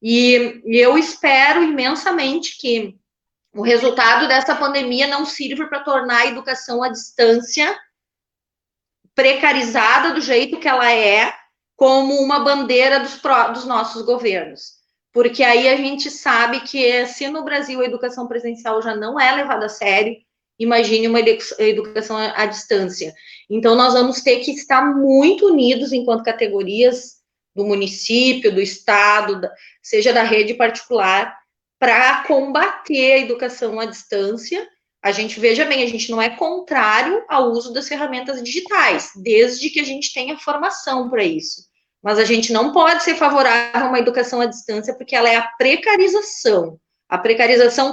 E eu espero imensamente que o resultado dessa pandemia não sirva para tornar a educação à distância precarizada do jeito que ela é, como uma bandeira dos nossos governos. Porque aí a gente sabe que se no Brasil a educação presencial já não é levada a sério, imagine uma educação à distância. Então, nós vamos ter que estar muito unidos enquanto categorias do município, do estado, seja da rede particular, para combater a educação à distância. A gente, veja bem, a gente não é contrário ao uso das ferramentas digitais, desde que a gente tenha formação para isso. Mas a gente não pode ser favorável a uma educação à distância, porque ela é a precarização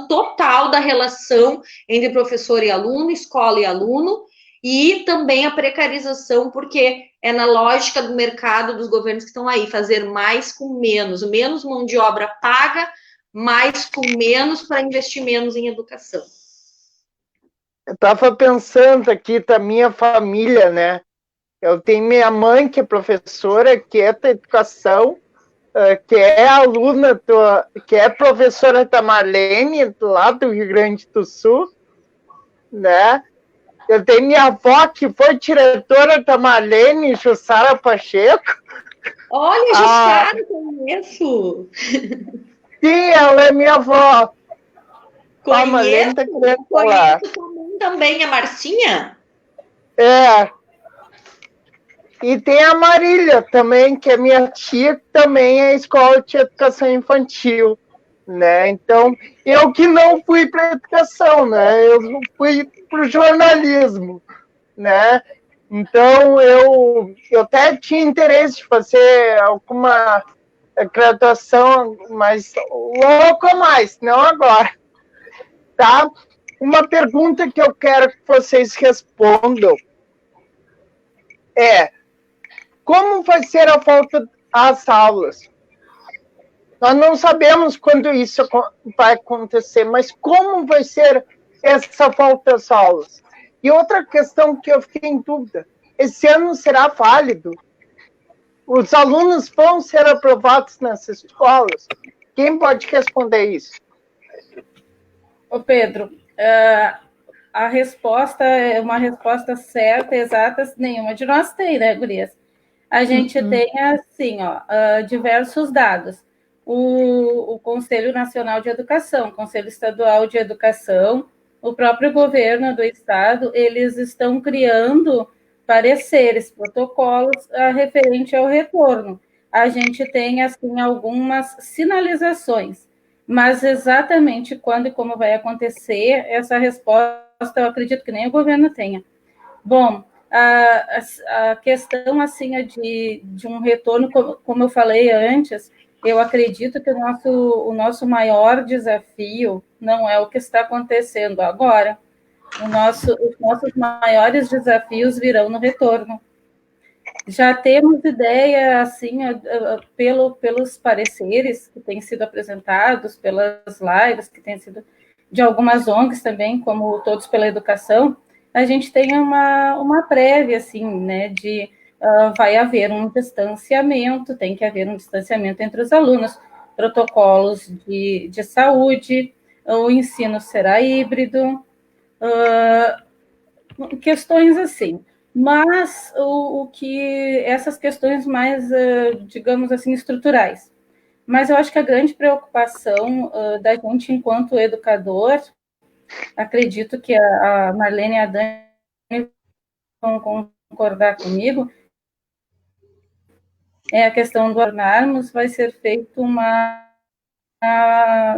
total da relação entre professor e aluno, escola e aluno, e também a precarização, porque é na lógica do mercado, dos governos que estão aí, fazer mais com menos mão de obra paga, mais com menos para investir menos em educação. Eu estava pensando aqui da minha família, né? Eu tenho minha mãe, que é professora, que é da educação, que é aluna, que é professora da Marlene, lá do Rio Grande do Sul, né? Eu tenho minha avó, que foi diretora da Marlene, Jussara Pacheco. Olha, Jussara, conheço! Sim, ela é minha avó. Conheço também a Marcinha. É. E tem a Marília também, que é minha tia, que também é escola de educação infantil, né? Então, eu que não fui para educação, né? Eu fui para o jornalismo, né? Então, eu até tinha interesse de fazer alguma graduação, mas logo a mais, não agora, tá? Uma pergunta que eu quero que vocês respondam é: como vai ser a volta às aulas? Nós não sabemos quando isso vai acontecer, mas como vai ser essa volta às aulas? E outra questão que eu fiquei em dúvida: esse ano será válido? Os alunos vão ser aprovados nessas escolas? Quem pode responder isso? Ô Pedro, a resposta é uma resposta certa, exata, nenhuma de nós tem, né, gurias? A gente tem, assim, diversos dados. O Conselho Nacional de Educação, o Conselho Estadual de Educação, o próprio governo do estado, eles estão criando pareceres, protocolos referente ao retorno. A gente tem, assim, algumas sinalizações, mas exatamente quando e como vai acontecer, essa resposta eu acredito que nem o governo tenha. Bom, a questão, assim, de um retorno, como eu falei antes, eu acredito que o nosso maior desafio não é o que está acontecendo agora. Os nossos maiores desafios virão no retorno. Já temos ideia, assim, pelos pareceres que têm sido apresentados, pelas lives que têm sido de algumas ONGs também, como Todos pela Educação, a gente tem uma prévia, assim, né, vai haver um distanciamento, tem que haver um distanciamento entre os alunos, protocolos de saúde, o ensino será híbrido, questões assim. Mas essas questões mais, digamos assim, estruturais. Mas eu acho que a grande preocupação da gente enquanto educador, acredito que a Marlene e a Dani vão concordar comigo, é a questão do tornarmos,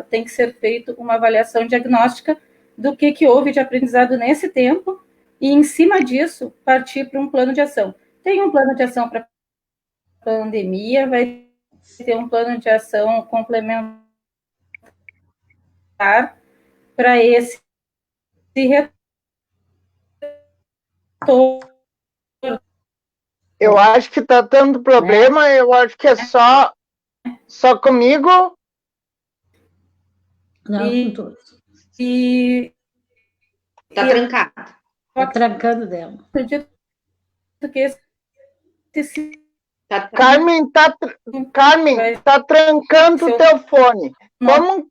tem que ser feito uma avaliação diagnóstica do que houve de aprendizado nesse tempo e, em cima disso, partir para um plano de ação. Tem um plano de ação para a pandemia, vai ter um plano de ação complementar para esse retorno. Eu acho que está tendo problema, eu acho que é só comigo. Não, com todos. Está trancado. Está trancando dela. Acredito que Carmen, tá trancando o teu fone. Vamos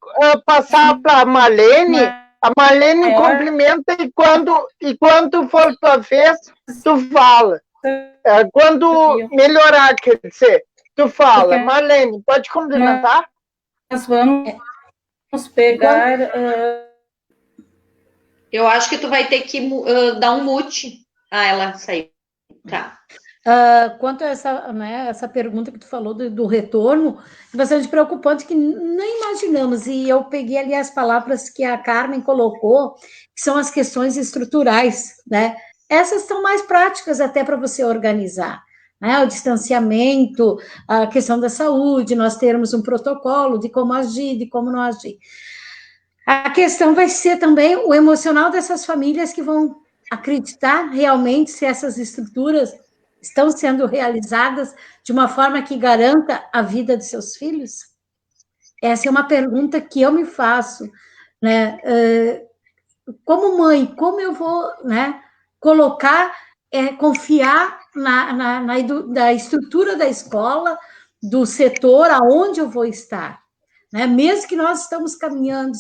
passar para a Marlene. A Marlene complementa e quando for tua vez, tu fala. Quando melhorar, quer dizer, tu fala. Marlene, pode complementar? Nós vamos pegar... Eu acho que tu vai ter que dar um mute. Ela saiu. Tá. Quanto a essa pergunta que tu falou do retorno, é bastante preocupante, que nem imaginamos, e eu peguei ali as palavras que a Carmen colocou, que são as questões estruturais, né? Essas são mais práticas até para você organizar, né? O distanciamento, a questão da saúde, nós termos um protocolo de como agir, de como não agir. A questão vai ser também o emocional dessas famílias que vão acreditar realmente se essas estruturas estão sendo realizadas de uma forma que garanta a vida de seus filhos? Essa é uma pergunta que eu me faço, né? Como mãe, como eu vou, né, confiar na estrutura da escola, do setor aonde eu vou estar, né? Mesmo que nós estamos caminhando,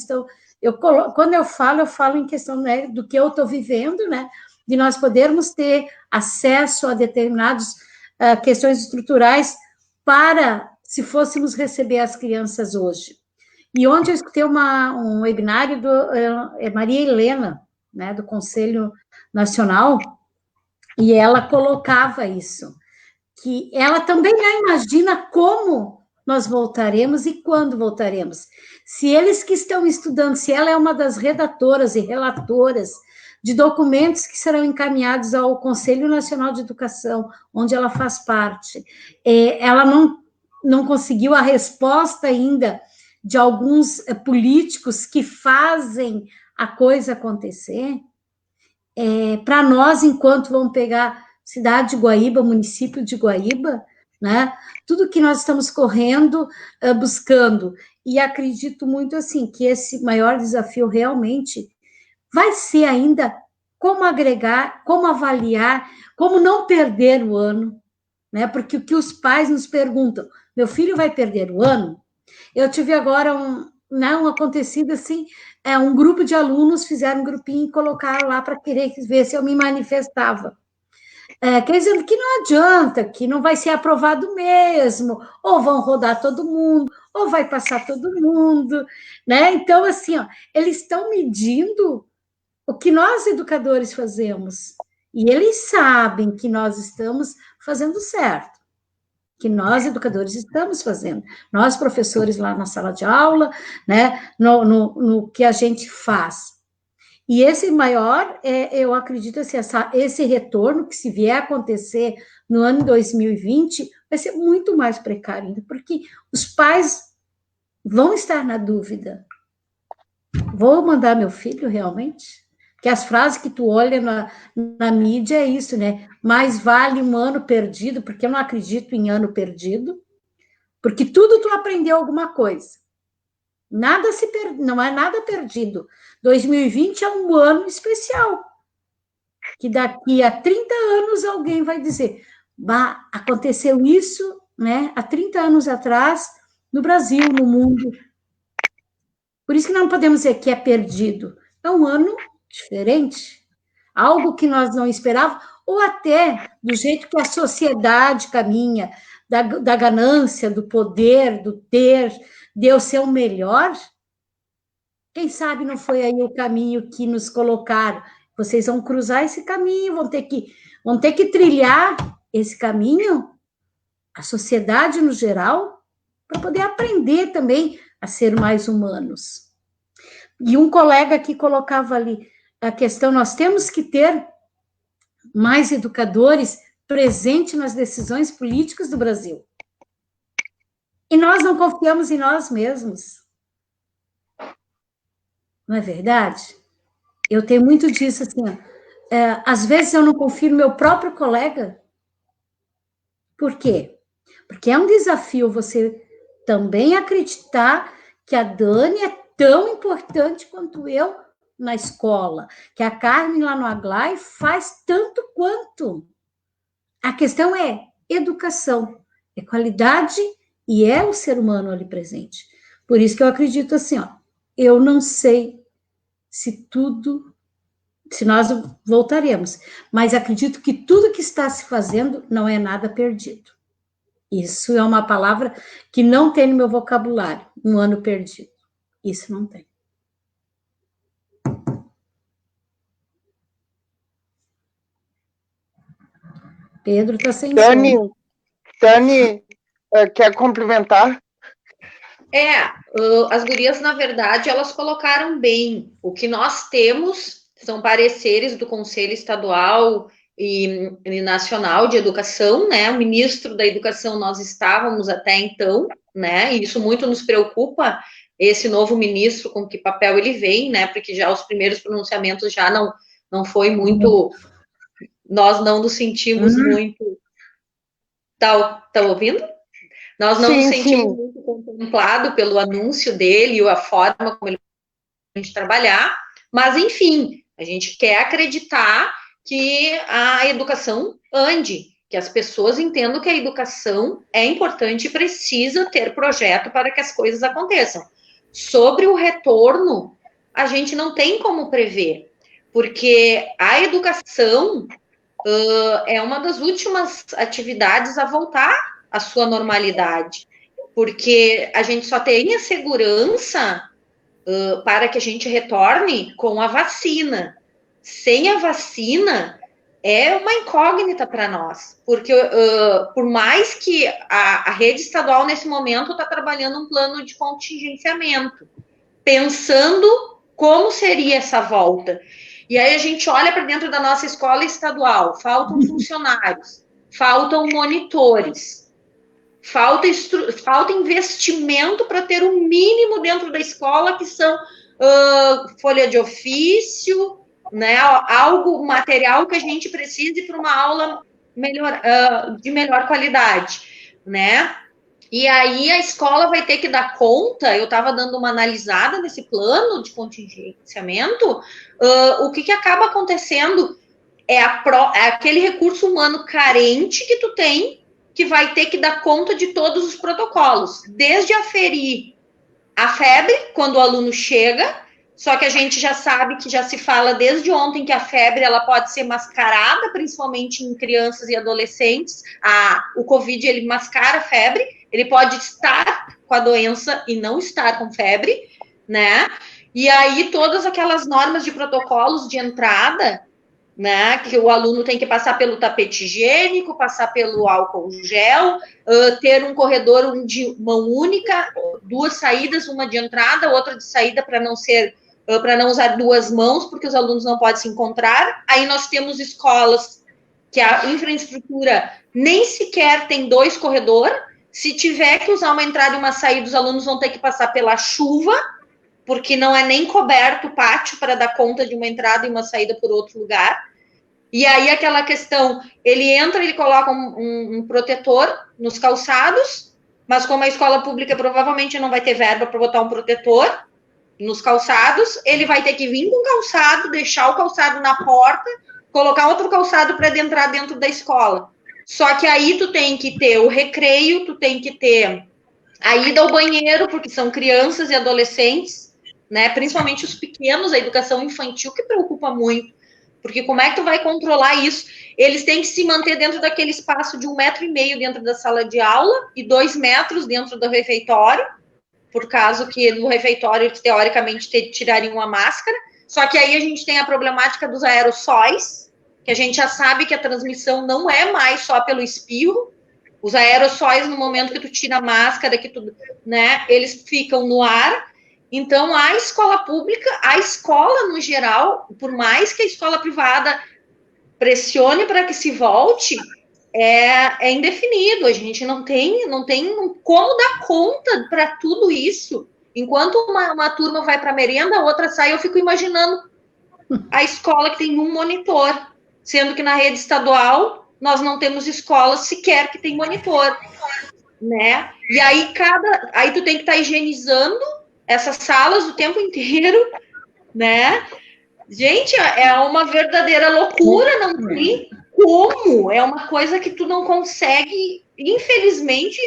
quando eu falo em questão, né, do que eu estou vivendo, né, de nós podermos ter acesso a determinadas questões estruturais para, se fôssemos receber as crianças hoje. E onde eu escutei um webinário Maria Helena, né, do Conselho Nacional, e ela colocava isso, que ela também já imagina como nós voltaremos e quando voltaremos. Se eles que estão estudando, se ela é uma das redatoras e relatoras de documentos que serão encaminhados ao Conselho Nacional de Educação, onde ela faz parte, ela não conseguiu a resposta ainda de alguns políticos que fazem a coisa acontecer. Para nós, enquanto vamos pegar cidade de Guaíba, município de Guaíba, né, tudo que nós estamos correndo, buscando, e acredito muito assim, que esse maior desafio realmente vai ser ainda como agregar, como avaliar, como não perder o ano, né? Porque o que os pais nos perguntam, meu filho vai perder o ano? Eu tive agora não acontecido assim, um grupo de alunos fizeram um grupinho e colocaram lá para querer ver se eu me manifestava. Quer dizer que não adianta, que não vai ser aprovado mesmo, ou vão rodar todo mundo, ou vai passar todo mundo, né? Então, assim, ó, eles estão medindo o que nós, educadores, fazemos, e eles sabem que nós estamos fazendo certo, que nós, educadores, estamos fazendo, nós, professores, lá na sala de aula, né, no que a gente faz. E esse maior, eu acredito assim, esse retorno que se vier a acontecer no ano 2020, vai ser muito mais precário ainda, porque os pais vão estar na dúvida. Vou mandar meu filho realmente? Porque as frases que tu olha na mídia é isso, né? Mais vale um ano perdido, porque eu não acredito em ano perdido, porque tudo tu aprendeu alguma coisa. Nada não é nada perdido. 2020 é um ano especial. Que daqui a 30 anos alguém vai dizer, bah, aconteceu isso, né, há 30 anos atrás, no Brasil, no mundo. Por isso que não podemos dizer que é perdido. É um ano diferente. Algo que nós não esperávamos, ou até do jeito que a sociedade caminha, da ganância, do poder, do ter, de eu ser o melhor. Quem sabe não foi aí o caminho que nos colocaram. Vocês vão cruzar esse caminho, vão ter que trilhar esse caminho, a sociedade no geral, para poder aprender também a ser mais humanos. E um colega que colocava ali a questão, nós temos que ter mais educadores presentes nas decisões políticas do Brasil. E nós não confiamos em nós mesmos. Não é verdade? Eu tenho muito disso, assim, às vezes eu não confio no meu próprio colega. Por quê? Porque é um desafio você também acreditar que a Dani é tão importante quanto eu na escola, que a Carmen lá no Aglai faz tanto quanto. A questão é educação, é qualidade e é o ser humano ali presente. Por isso que eu acredito assim, ó, eu não sei se nós voltaremos, mas acredito que tudo que está se fazendo não é nada perdido. Isso é uma palavra que não tem no meu vocabulário, um ano perdido. Isso não tem. Pedro está sem som. Dani, quer complementar? As gurias, na verdade, elas colocaram bem. O que nós temos são pareceres do Conselho Estadual e Nacional de Educação, né? O ministro da Educação nós estávamos até então, né? E isso muito nos preocupa, esse novo ministro, com que papel ele vem, né? Porque já os primeiros pronunciamentos já não foi muito... Nós não nos sentimos muito... Tá ouvindo? Nós não nos sentimos muito contemplados pelo anúncio dele e a forma como ele vai trabalhar, mas, enfim, a gente quer acreditar que a educação ande, que as pessoas entendam que a educação é importante e precisa ter projeto para que as coisas aconteçam. Sobre o retorno, a gente não tem como prever, porque a educação é uma das últimas atividades a voltar à sua normalidade, porque a gente só tem a segurança para que a gente retorne com a vacina. Sem a vacina, é uma incógnita para nós, porque por mais que a rede estadual, nesse momento, está trabalhando um plano de contingenciamento, pensando como seria essa volta. E aí a gente olha para dentro da nossa escola estadual, faltam funcionários, faltam monitores, falta investimento para ter o mínimo dentro da escola, que são folha de ofício, né, material que a gente precise para uma aula de melhor qualidade, né? E aí a escola vai ter que dar conta, eu estava dando uma analisada nesse plano de contingenciamento, o que acaba acontecendo é aquele recurso humano carente que tu tem, que vai ter que dar conta de todos os protocolos, desde aferir a febre quando o aluno chega, só que a gente já sabe que já se fala desde ontem que a febre ela pode ser mascarada, principalmente em crianças e adolescentes. O Covid, ele mascara a febre, ele pode estar com a doença e não estar com febre, né? E aí todas aquelas normas de protocolos de entrada, né, que o aluno tem que passar pelo tapete higiênico, passar pelo álcool gel, ter um corredor de mão única, 2 saídas, uma de entrada, outra de saída para não usar 2 mãos, porque os alunos não podem se encontrar. Aí nós temos escolas que a infraestrutura nem sequer tem 2 corredores. Se tiver que usar uma entrada e uma saída, os alunos vão ter que passar pela chuva, porque não é nem coberto o pátio para dar conta de uma entrada e uma saída por outro lugar. E aí aquela questão, ele entra, ele coloca um protetor nos calçados, mas como a escola pública provavelmente não vai ter verba para botar um protetor nos calçados, ele vai ter que vir com o calçado, deixar o calçado na porta, colocar outro calçado para entrar dentro da escola. Só que aí tu tem que ter o recreio, tu tem que ter a ida ao banheiro, porque são crianças e adolescentes, né? Principalmente os pequenos, a educação infantil, que preocupa muito, porque como é que tu vai controlar isso? Eles têm que se manter dentro daquele espaço de 1,5 metro dentro da sala de aula e 2 metros dentro do refeitório, por causa que no refeitório eles teoricamente tirariam a máscara. Só que aí a gente tem a problemática dos aerossóis, que a gente já sabe que a transmissão não é mais só pelo espirro. Os aerossóis, no momento que tu tira a máscara, que tu, né, eles ficam no ar. Então, a escola pública, a escola no geral, por mais que a escola privada pressione para que se volte, é indefinido. A gente não tem como dar conta para tudo isso. Enquanto uma turma vai para a merenda, a outra sai, eu fico imaginando a escola que tem um monitor, sendo que na rede estadual nós não temos escolas sequer que tem monitor, né? E aí aí tu tem que estar higienizando essas salas o tempo inteiro, né? Gente, é uma verdadeira loucura, não tem como. É uma coisa que tu não consegue, infelizmente,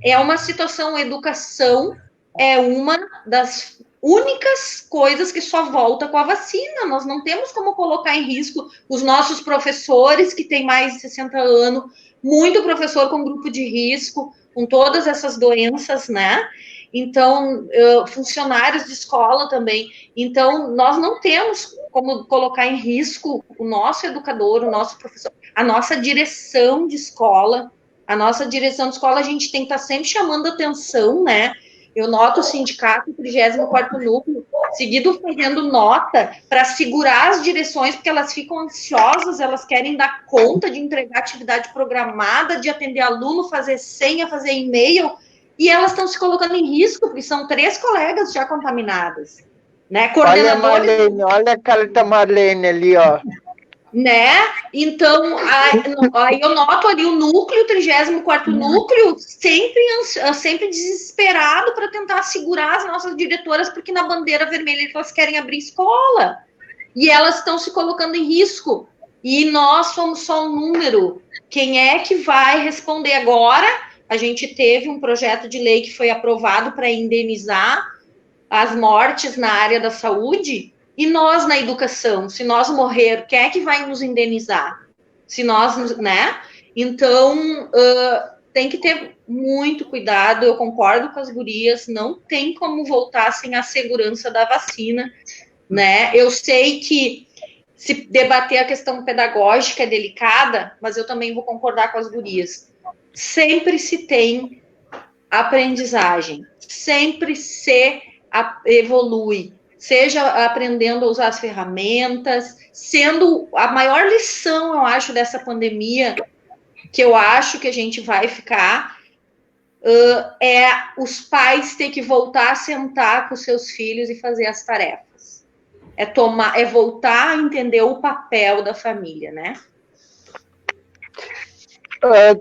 é uma situação, educação é uma das únicas coisas que só volta com a vacina. Nós não temos como colocar em risco os nossos professores que têm mais de 60 anos, muito professor com grupo de risco, com todas essas doenças, né? Então, funcionários de escola também. Então, nós não temos como colocar em risco o nosso educador, o nosso professor, a nossa direção de escola. A nossa direção de escola, a gente tem que estar sempre chamando atenção, né? Eu noto o sindicato, o 34º núcleo, seguido fazendo nota para segurar as direções, porque elas ficam ansiosas, elas querem dar conta de entregar atividade programada, de atender aluno, fazer senha, fazer e-mail, e elas estão se colocando em risco, porque são 3 colegas já contaminadas, né? Coordenadores... Olha a cara da Marlene ali, ó. Né? Então, aí eu noto ali o núcleo, o 34º núcleo, sempre desesperado para tentar segurar as nossas diretoras, porque na bandeira vermelha elas querem abrir escola. E elas estão se colocando em risco. E nós somos só um número. Quem é que vai responder agora? A gente teve um projeto de lei que foi aprovado para indenizar as mortes na área da saúde. E nós, na educação, se nós morrer, quem é que vai nos indenizar? Se nós, né? Então, tem que ter muito cuidado, eu concordo com as gurias, não tem como voltar sem a segurança da vacina, né? Eu sei que se debater a questão pedagógica é delicada, mas eu também vou concordar com as gurias. Sempre se tem aprendizagem, sempre se evolui, seja aprendendo a usar as ferramentas, sendo a maior lição, eu acho, dessa pandemia, que eu acho que a gente vai ficar, é os pais ter que voltar a sentar com seus filhos e fazer as tarefas. É voltar a entender o papel da família, né?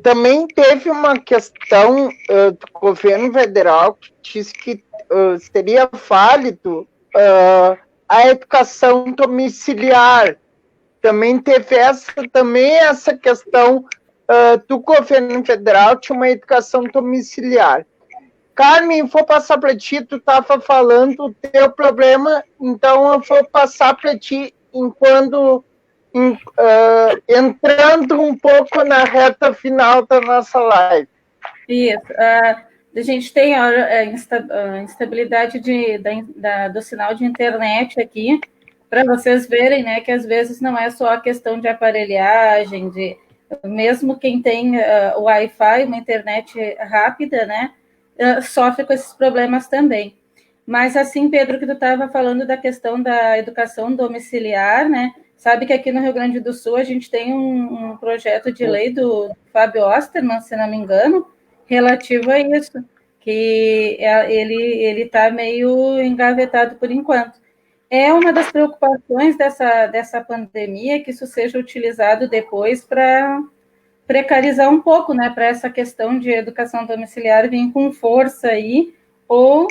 Também teve uma questão do governo federal que disse que seria válido a educação domiciliar. Também teve essa questão do governo federal de uma educação domiciliar. Carmen, vou passar para ti, tu estava falando o teu problema, então eu vou passar para ti enquanto entrando um pouco na reta final da nossa live. Isso. A gente tem a instabilidade do sinal de internet aqui, para vocês verem, né, que às vezes não é só a questão de aparelhagem, mesmo quem tem o Wi-Fi, uma internet rápida, né, sofre com esses problemas também. Mas assim, Pedro, que tu estava falando da questão da educação domiciliar, né, sabe que aqui no Rio Grande do Sul a gente tem um projeto de lei do Fábio Osterman, se não me engano, relativo a isso, que ele está meio engavetado por enquanto. É uma das preocupações dessa pandemia que isso seja utilizado depois para precarizar um pouco, né, para essa questão de educação domiciliar vir com força aí, ou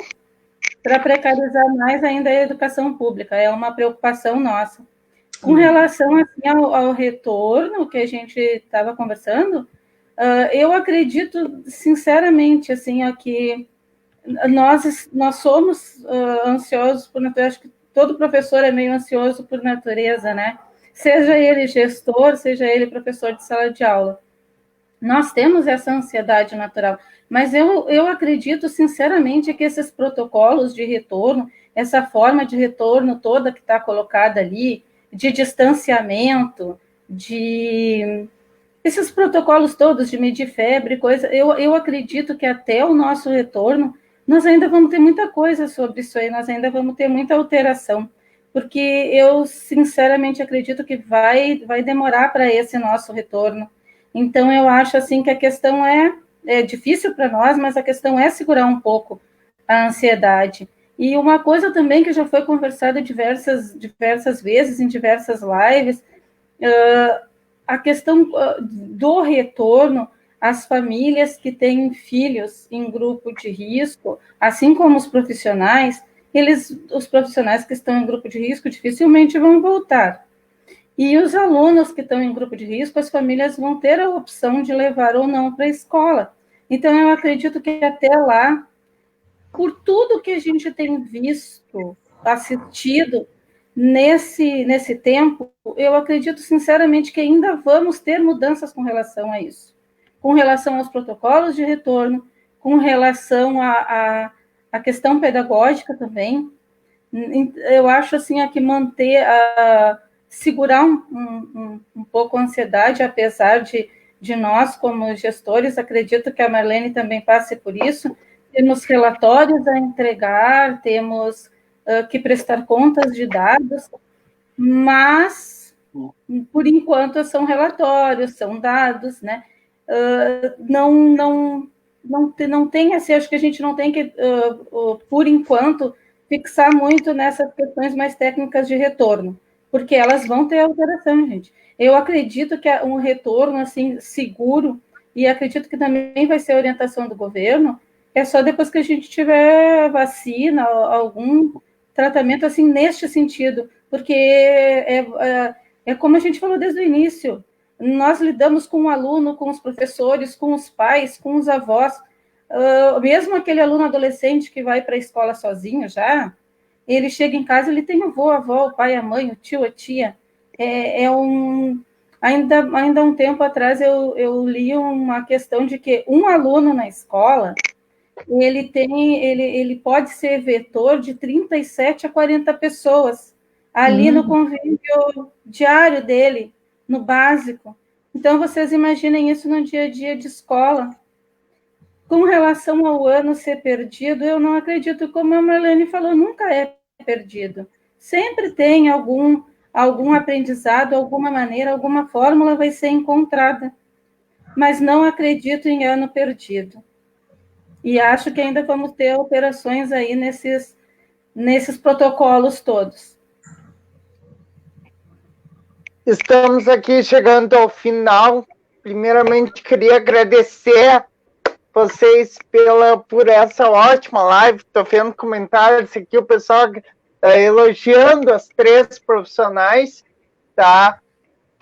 para precarizar mais ainda a educação pública. É uma preocupação nossa. Com relação assim, ao retorno que a gente estava conversando, eu acredito sinceramente assim, que nós somos ansiosos por natureza. Acho que todo professor é meio ansioso por natureza, né? Seja ele gestor, seja ele professor de sala de aula. Nós temos essa ansiedade natural, mas eu acredito sinceramente que esses protocolos de retorno, essa forma de retorno toda que está colocada ali, de distanciamento, esses protocolos todos de medir febre, coisa, eu acredito que até o nosso retorno, nós ainda vamos ter muita coisa sobre isso aí, nós ainda vamos ter muita alteração, porque eu sinceramente acredito que vai demorar para esse nosso retorno. Então, eu acho assim que a questão é difícil para nós, mas a questão é segurar um pouco a ansiedade. E uma coisa também que já foi conversada diversas vezes, em diversas lives, a questão do retorno às famílias que têm filhos em grupo de risco, assim como os profissionais, os profissionais que estão em grupo de risco dificilmente vão voltar. E os alunos que estão em grupo de risco, as famílias vão ter a opção de levar ou não para a escola. Então, eu acredito que até lá, por tudo que a gente tem visto, assistido nesse tempo, eu acredito sinceramente que ainda vamos ter mudanças com relação a isso. Com relação aos protocolos de retorno, com relação à questão pedagógica também. Eu acho assim, que manter segurar um pouco a ansiedade, apesar de nós, como gestores, acredito que a Marlene também passe por isso, temos relatórios a entregar, temos que prestar contas de dados, mas, por enquanto, são relatórios, são dados, né? Não tem, assim, acho que a gente não tem que, por enquanto, fixar muito nessas questões mais técnicas de retorno, porque elas vão ter alteração, gente. Eu acredito que um retorno assim seguro, e acredito que também vai ser a orientação do governo, é só depois que a gente tiver vacina, algum tratamento assim neste sentido, porque é como a gente falou desde o início, nós lidamos com o aluno, com os professores, com os pais, com os avós, mesmo aquele aluno adolescente que vai para a escola sozinho já, ele chega em casa, ele tem o avô, a avó, o pai, a mãe, o tio, a tia. Ainda um tempo atrás eu li uma questão de que um aluno na escola, ele pode ser vetor de 37 a 40 pessoas ali no convívio diário dele, no básico. Então, vocês imaginem isso no dia a dia de escola. Com relação ao ano ser perdido, eu não acredito, como a Marlene falou, nunca é perdido. Sempre tem algum aprendizado, alguma maneira, alguma fórmula vai ser encontrada. Mas não acredito em ano perdido. E acho que ainda vamos ter operações aí nesses protocolos todos. Estamos aqui chegando ao final. Primeiramente, queria agradecer vocês por essa ótima live. Estou vendo comentários aqui, o pessoal elogiando as três profissionais, tá?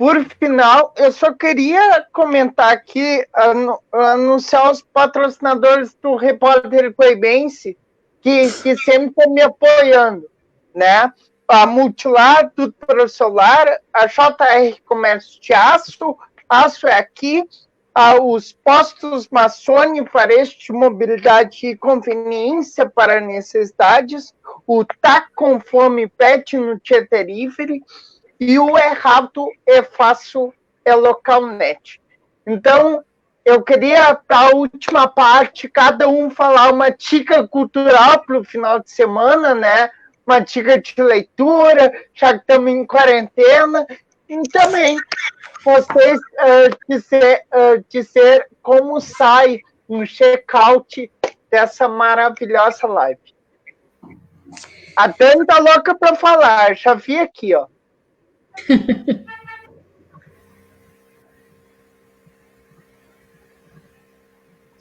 por final, eu só queria comentar aqui, anunciar os patrocinadores do Repórter Guaibense, que sempre estão me apoiando, né? A Multilar, tudo para o celular, a JR Comércio de Aço, Aço é aqui, os postos Massoni, varejo de mobilidade e conveniência para necessidades, o Tá Com Fome Pet no Tieterifery, e o É Rápido, É Fácil, É Localnet. Então, eu queria, para a última parte, cada um falar uma dica cultural para o final de semana, né? Uma dica de leitura, já que estamos em quarentena, e também vocês dizer como sai um check-out dessa maravilhosa live. A Dani tá louca para falar, já vi aqui, ó.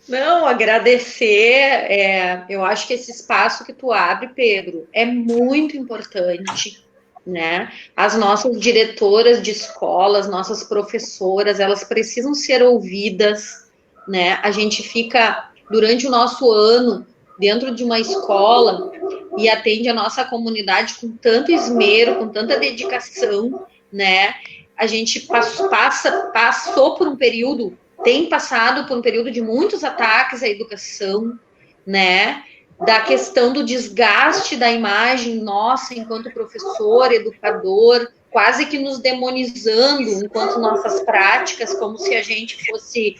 Não, agradecer, eu acho que esse espaço que tu abre, Pedro, é muito importante, né? As nossas diretoras de escolas, nossas professoras, elas precisam ser ouvidas, né? A gente fica, durante o nosso ano, dentro de uma escola e atende a nossa comunidade com tanto esmero, com tanta dedicação, né? A gente passou por um período, tem passado por um período de muitos ataques à educação, né? Da questão do desgaste da imagem nossa enquanto professor, educador, quase que nos demonizando enquanto nossas práticas, como se a gente fosse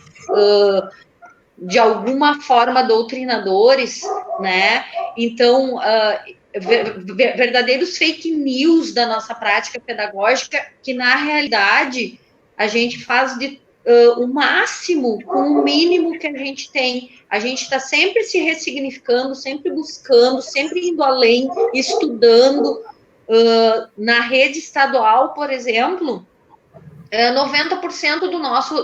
de alguma forma doutrinadores, né? Então, verdadeiros fake news da nossa prática pedagógica, que na realidade a gente faz o máximo com o mínimo que a gente tem. A gente está sempre se ressignificando, sempre buscando, sempre indo além, estudando. Na rede estadual, por exemplo, 90%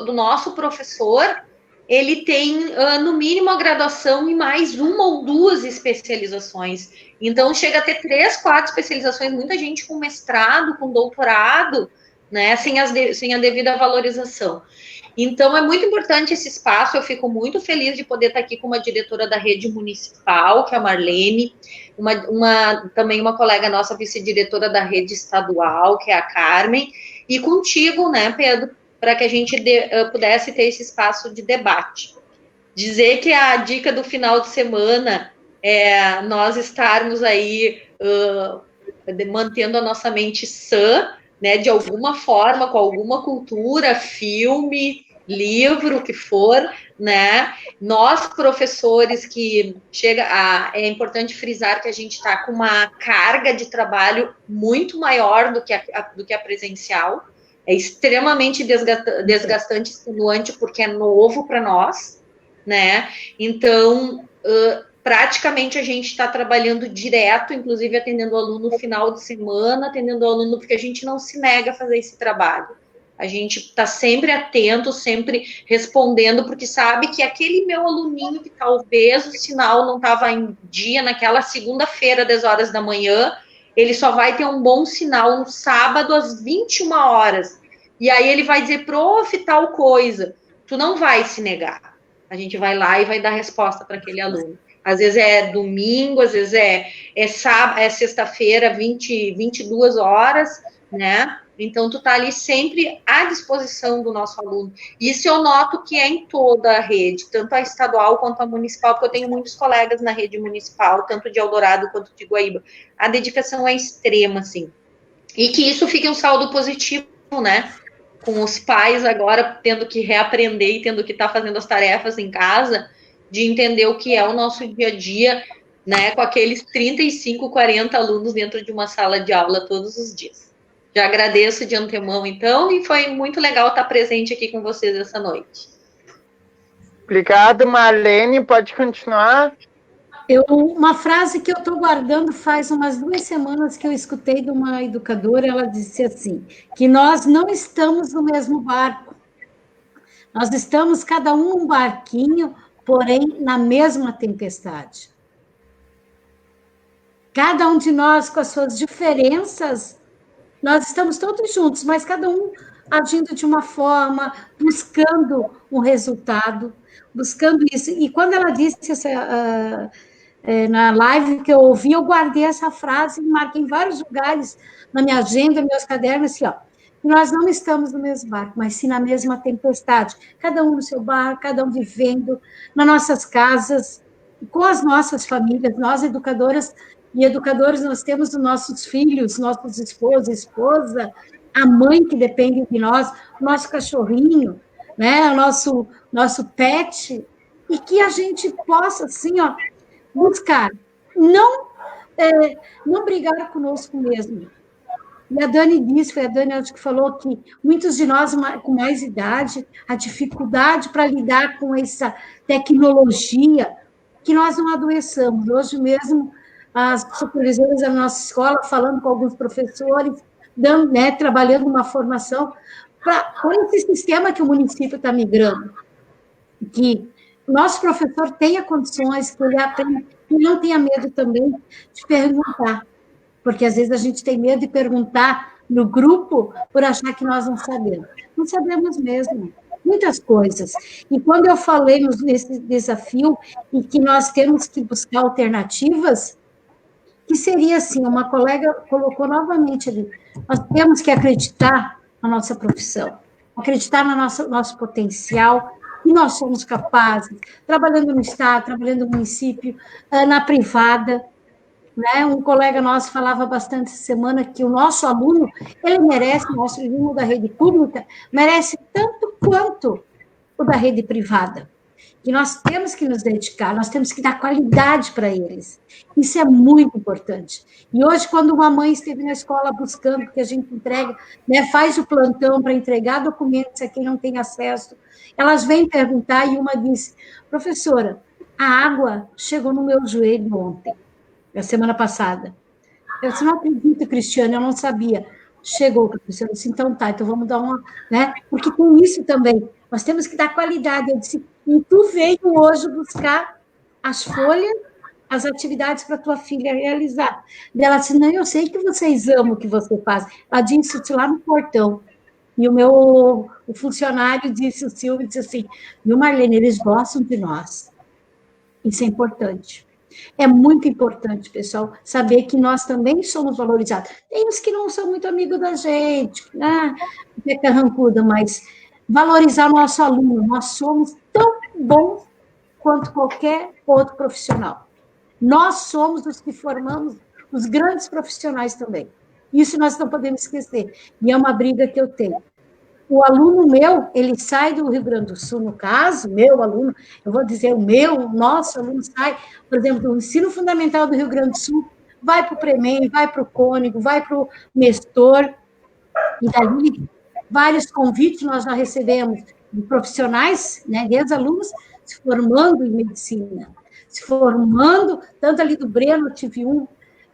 do nosso professor, ele tem, no mínimo, a graduação e mais uma ou duas especializações. Então, chega a ter 3, 4 especializações, muita gente com mestrado, com doutorado, né, sem a devida valorização. Então, é muito importante esse espaço, eu fico muito feliz de poder estar aqui com uma diretora da rede municipal, que é a Marlene, também uma colega nossa, vice-diretora da rede estadual, que é a Carmen, e contigo, né, Pedro, para que a gente pudesse ter esse espaço de debate. Dizer que a dica do final de semana é nós estarmos aí mantendo a nossa mente sã, né, de alguma forma, com alguma cultura, filme, livro, o que for, né? Nós, professores, é importante frisar que a gente está com uma carga de trabalho muito maior do que a presencial, é extremamente desgastante, extenuante, porque é novo para nós, né? Então, praticamente a gente está trabalhando direto, inclusive atendendo o aluno no final de semana, atendendo o aluno, porque a gente não se nega a fazer esse trabalho. A gente está sempre atento, sempre respondendo, porque sabe que aquele meu aluninho que talvez o sinal não estava em dia naquela segunda-feira, 10 horas da manhã, ele só vai ter um bom sinal no sábado às 21 horas. E aí ele vai dizer, prof, tal coisa. Tu não vai se negar. A gente vai lá e vai dar resposta para aquele aluno. Às vezes é domingo, às vezes é sexta-feira, 22 horas, né? Então, tu tá ali sempre à disposição do nosso aluno. Isso eu noto que é em toda a rede, tanto a estadual quanto a municipal, porque eu tenho muitos colegas na rede municipal, tanto de Eldorado quanto de Guaíba. A dedicação é extrema, assim. E que isso fique um saldo positivo, né? Com os pais agora tendo que reaprender e tendo que estar fazendo as tarefas em casa, de entender o que é o nosso dia a dia, né? Com aqueles 35, 40 alunos dentro de uma sala de aula todos os dias. Já agradeço de antemão, então, e foi muito legal estar presente aqui com vocês essa noite. Obrigado, Marlene. Pode continuar. Uma frase que eu estou guardando faz umas 2 semanas que eu escutei de uma educadora, ela disse assim, que nós não estamos no mesmo barco. Nós estamos cada um num barquinho, porém na mesma tempestade. Cada um de nós com as suas diferenças, nós estamos todos juntos, mas cada um agindo de uma forma, buscando um resultado, buscando isso. E quando ela disse na live que eu ouvi, eu guardei essa frase, marquei em vários lugares na minha agenda, meus cadernos, assim, ó. Nós não estamos no mesmo barco, mas sim na mesma tempestade. Cada um no seu barco, cada um vivendo nas nossas casas, com as nossas famílias. Nós, educadoras e educadores, nós temos os nossos filhos, nossos esposos, esposa, a mãe que depende de nós, o nosso cachorrinho, né, o nosso pet, e que a gente possa, assim, ó, buscar, não brigar conosco mesmo. E a Dani disse, foi a Dani acho que falou que muitos de nós com mais idade, a dificuldade para lidar com essa tecnologia, que nós não adoeçamos. Hoje mesmo, as supervisoras da nossa escola, falando com alguns professores, trabalhando uma formação com esse sistema que o município está migrando, que o nosso professor tenha condições, que ele aprenda, e não tenha medo também de perguntar, porque às vezes a gente tem medo de perguntar no grupo por achar que nós não sabemos. Não sabemos mesmo, muitas coisas. E quando eu falei nesse desafio e que nós temos que buscar alternativas, que seria assim, uma colega colocou novamente ali, nós temos que acreditar na nossa profissão, acreditar no nosso potencial, e nós somos capazes, trabalhando no Estado, trabalhando no município, na privada, né? Um colega nosso falava bastante essa semana que o nosso aluno, ele merece, o nosso aluno da rede pública, merece tanto quanto o da rede privada. E nós temos que nos dedicar, nós temos que dar qualidade para eles. Isso é muito importante. E hoje, quando uma mãe esteve na escola buscando, porque a gente entrega, né, faz o plantão para entregar documentos a quem não tem acesso, elas vêm perguntar e uma disse, professora, a água chegou no meu joelho ontem, a semana passada. Eu disse, não acredito, Cristiane, eu não sabia. Chegou, professora, eu disse, então tá, então vamos dar uma, né? Porque com isso também, nós temos que dar qualidade. Eu disse, e tu veio hoje buscar as folhas, as atividades para tua filha realizar. Ela disse, não, eu sei que vocês amam o que você faz. Ela disse isso lá no portão. E o funcionário disse, o Silvio, disse assim, viu, Marlene, eles gostam de nós. Isso é importante. É muito importante, pessoal, saber que nós também somos valorizados. Tem uns que não são muito amigos da gente, né? É carrancuda, mas valorizar o nosso aluno. Nós somos tão bons quanto qualquer outro profissional. Nós somos os que formamos os grandes profissionais também. Isso nós não podemos esquecer. E é uma briga que eu tenho. O aluno meu, ele sai do Rio Grande do Sul, no caso, meu aluno, eu vou dizer o nosso aluno sai, por exemplo, do ensino fundamental do Rio Grande do Sul, vai para o Premem, vai para o Cônigo, vai para o Nestor, e dali vários convites nós já recebemos de profissionais, né, de ex-alunos, se formando em medicina, se formando, tanto ali do Breno, eu tive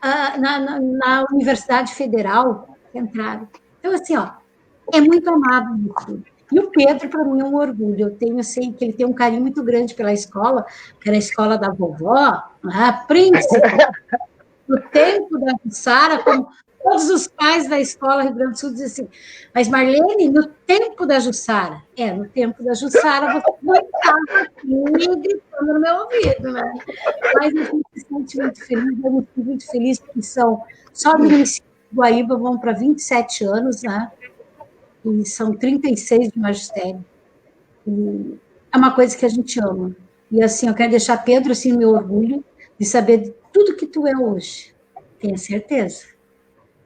na Universidade Federal, que entraram. Então, assim, ó, é muito amado isso. E o Pedro, para mim, é um orgulho. Eu sei que ele tem um carinho muito grande pela escola, que era a escola da vovó, a Príncipe, no tempo da Sara, como todos os pais da escola Rio Grande do Sul dizem assim, mas Marlene, no tempo da Jussara, no tempo da Jussara, você não estava aqui gritando no meu ouvido, né? Mas a gente se sente muito feliz, eu me sinto muito feliz, porque são, só do município de Guaíba vão para 27 anos, né? E são 36 de magistério. E é uma coisa que a gente ama. E assim, eu quero deixar, Pedro, assim, meu orgulho de saber de tudo que tu é hoje. Tenho certeza.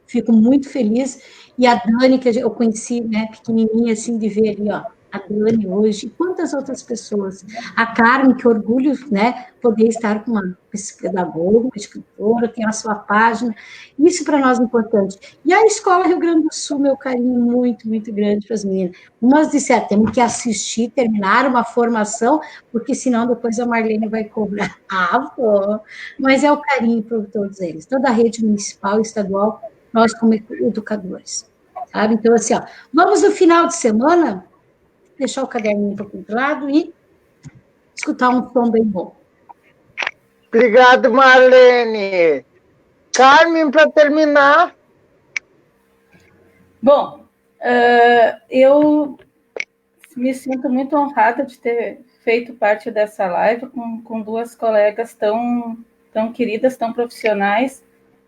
Fico muito feliz. E a Dani, que eu conheci, né, pequenininha, assim, de ver ali, ó, a Dani hoje, e quantas outras pessoas. A Carmen, que orgulho, né, poder estar com uma pedagoga, uma escritora, tem a sua página. Isso para nós é importante. E a Escola Rio Grande do Sul, meu carinho muito, muito grande para as meninas. Umas disseram, temos que assistir, terminar uma formação, porque senão depois a Marlene vai cobrar. Ah, pô! Mas é o carinho por todos eles. Toda a rede municipal e estadual, nós como educadores. Sabe? Então, assim, ó, vamos no final de semana deixar o caderninho para o lado e escutar um som bem bom. Obrigado, Marlene. Carmen, para terminar. Bom, Eu me sinto muito honrada de ter feito parte dessa live com duas colegas tão queridas, tão profissionais,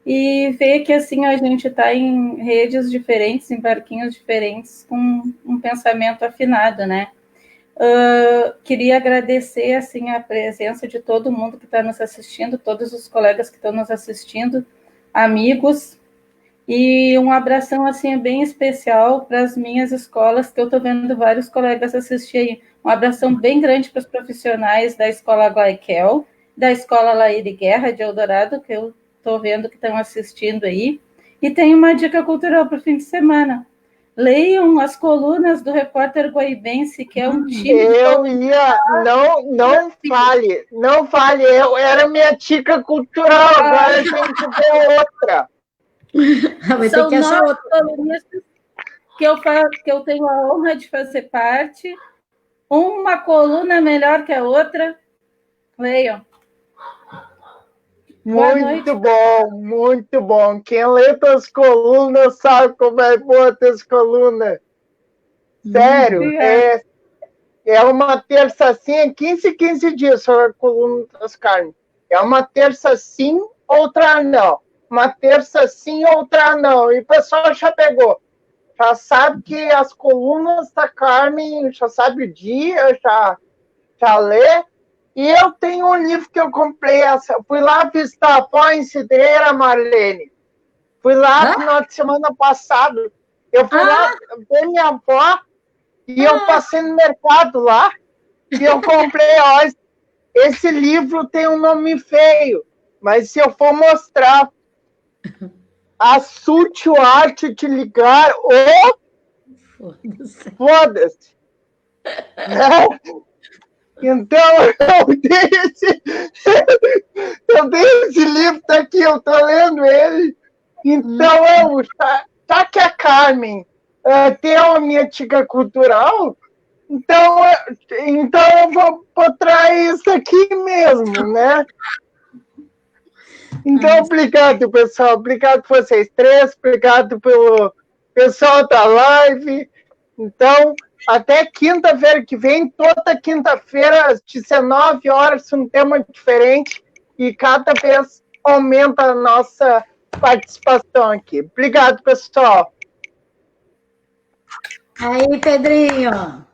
e ver que assim a gente está em redes diferentes, em barquinhos diferentes, com um pensamento afinado, né? Queria agradecer assim a presença de todo mundo que está nos assistindo, todos os colegas que estão nos assistindo, amigos, e um abração assim bem especial para as minhas escolas, que eu estou vendo vários colegas assistir aí. Um abração bem grande para os profissionais da Escola Glaikel, da Escola Laíde Guerra de Eldorado, que eu estou vendo que estão assistindo aí. E tem uma dica cultural para o fim de semana. Leiam as colunas do Repórter Guaibense, que é um time... Não fale, era minha dica cultural, agora a gente tem outra. São 9 colunistas que eu tenho a honra de fazer parte. Uma coluna melhor que a outra. Leiam. Muito bom. Quem lê tuas colunas sabe como é boa tuas colunas. Sério, é uma terça assim, 15 dias sobre a coluna das carnes. É uma terça sim, outra não. Uma terça sim, outra não. E o pessoal já pegou. Já sabe que as colunas da Carmen, já sabe o dia, já lê. E eu tenho um livro que eu comprei. Fui lá visitar a avó em Cidreira, Marlene. Fui lá no final de semana passado. Eu fui lá ver minha avó e eu passei no mercado lá e eu comprei. Ó, esse livro tem um nome feio, mas se eu for mostrar a sutil arte de ligar, foda-se. Então, eu tenho esse livro, tá aqui, eu tô lendo ele. Então, tá que a Carmen tem a minha dica cultural, então eu vou botar isso aqui mesmo, né? Então, obrigado, pessoal. Obrigado por vocês três. Obrigado pelo pessoal da live. Então, até quinta-feira que vem, toda quinta-feira, às 19 horas, um tema diferente. E cada vez aumenta a nossa participação aqui. Obrigado, pessoal. Aí, Pedrinho.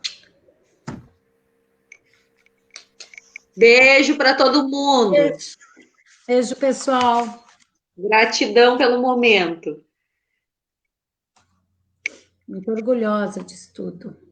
Beijo para todo mundo. Beijo, pessoal. Gratidão pelo momento. Muito orgulhosa disso tudo.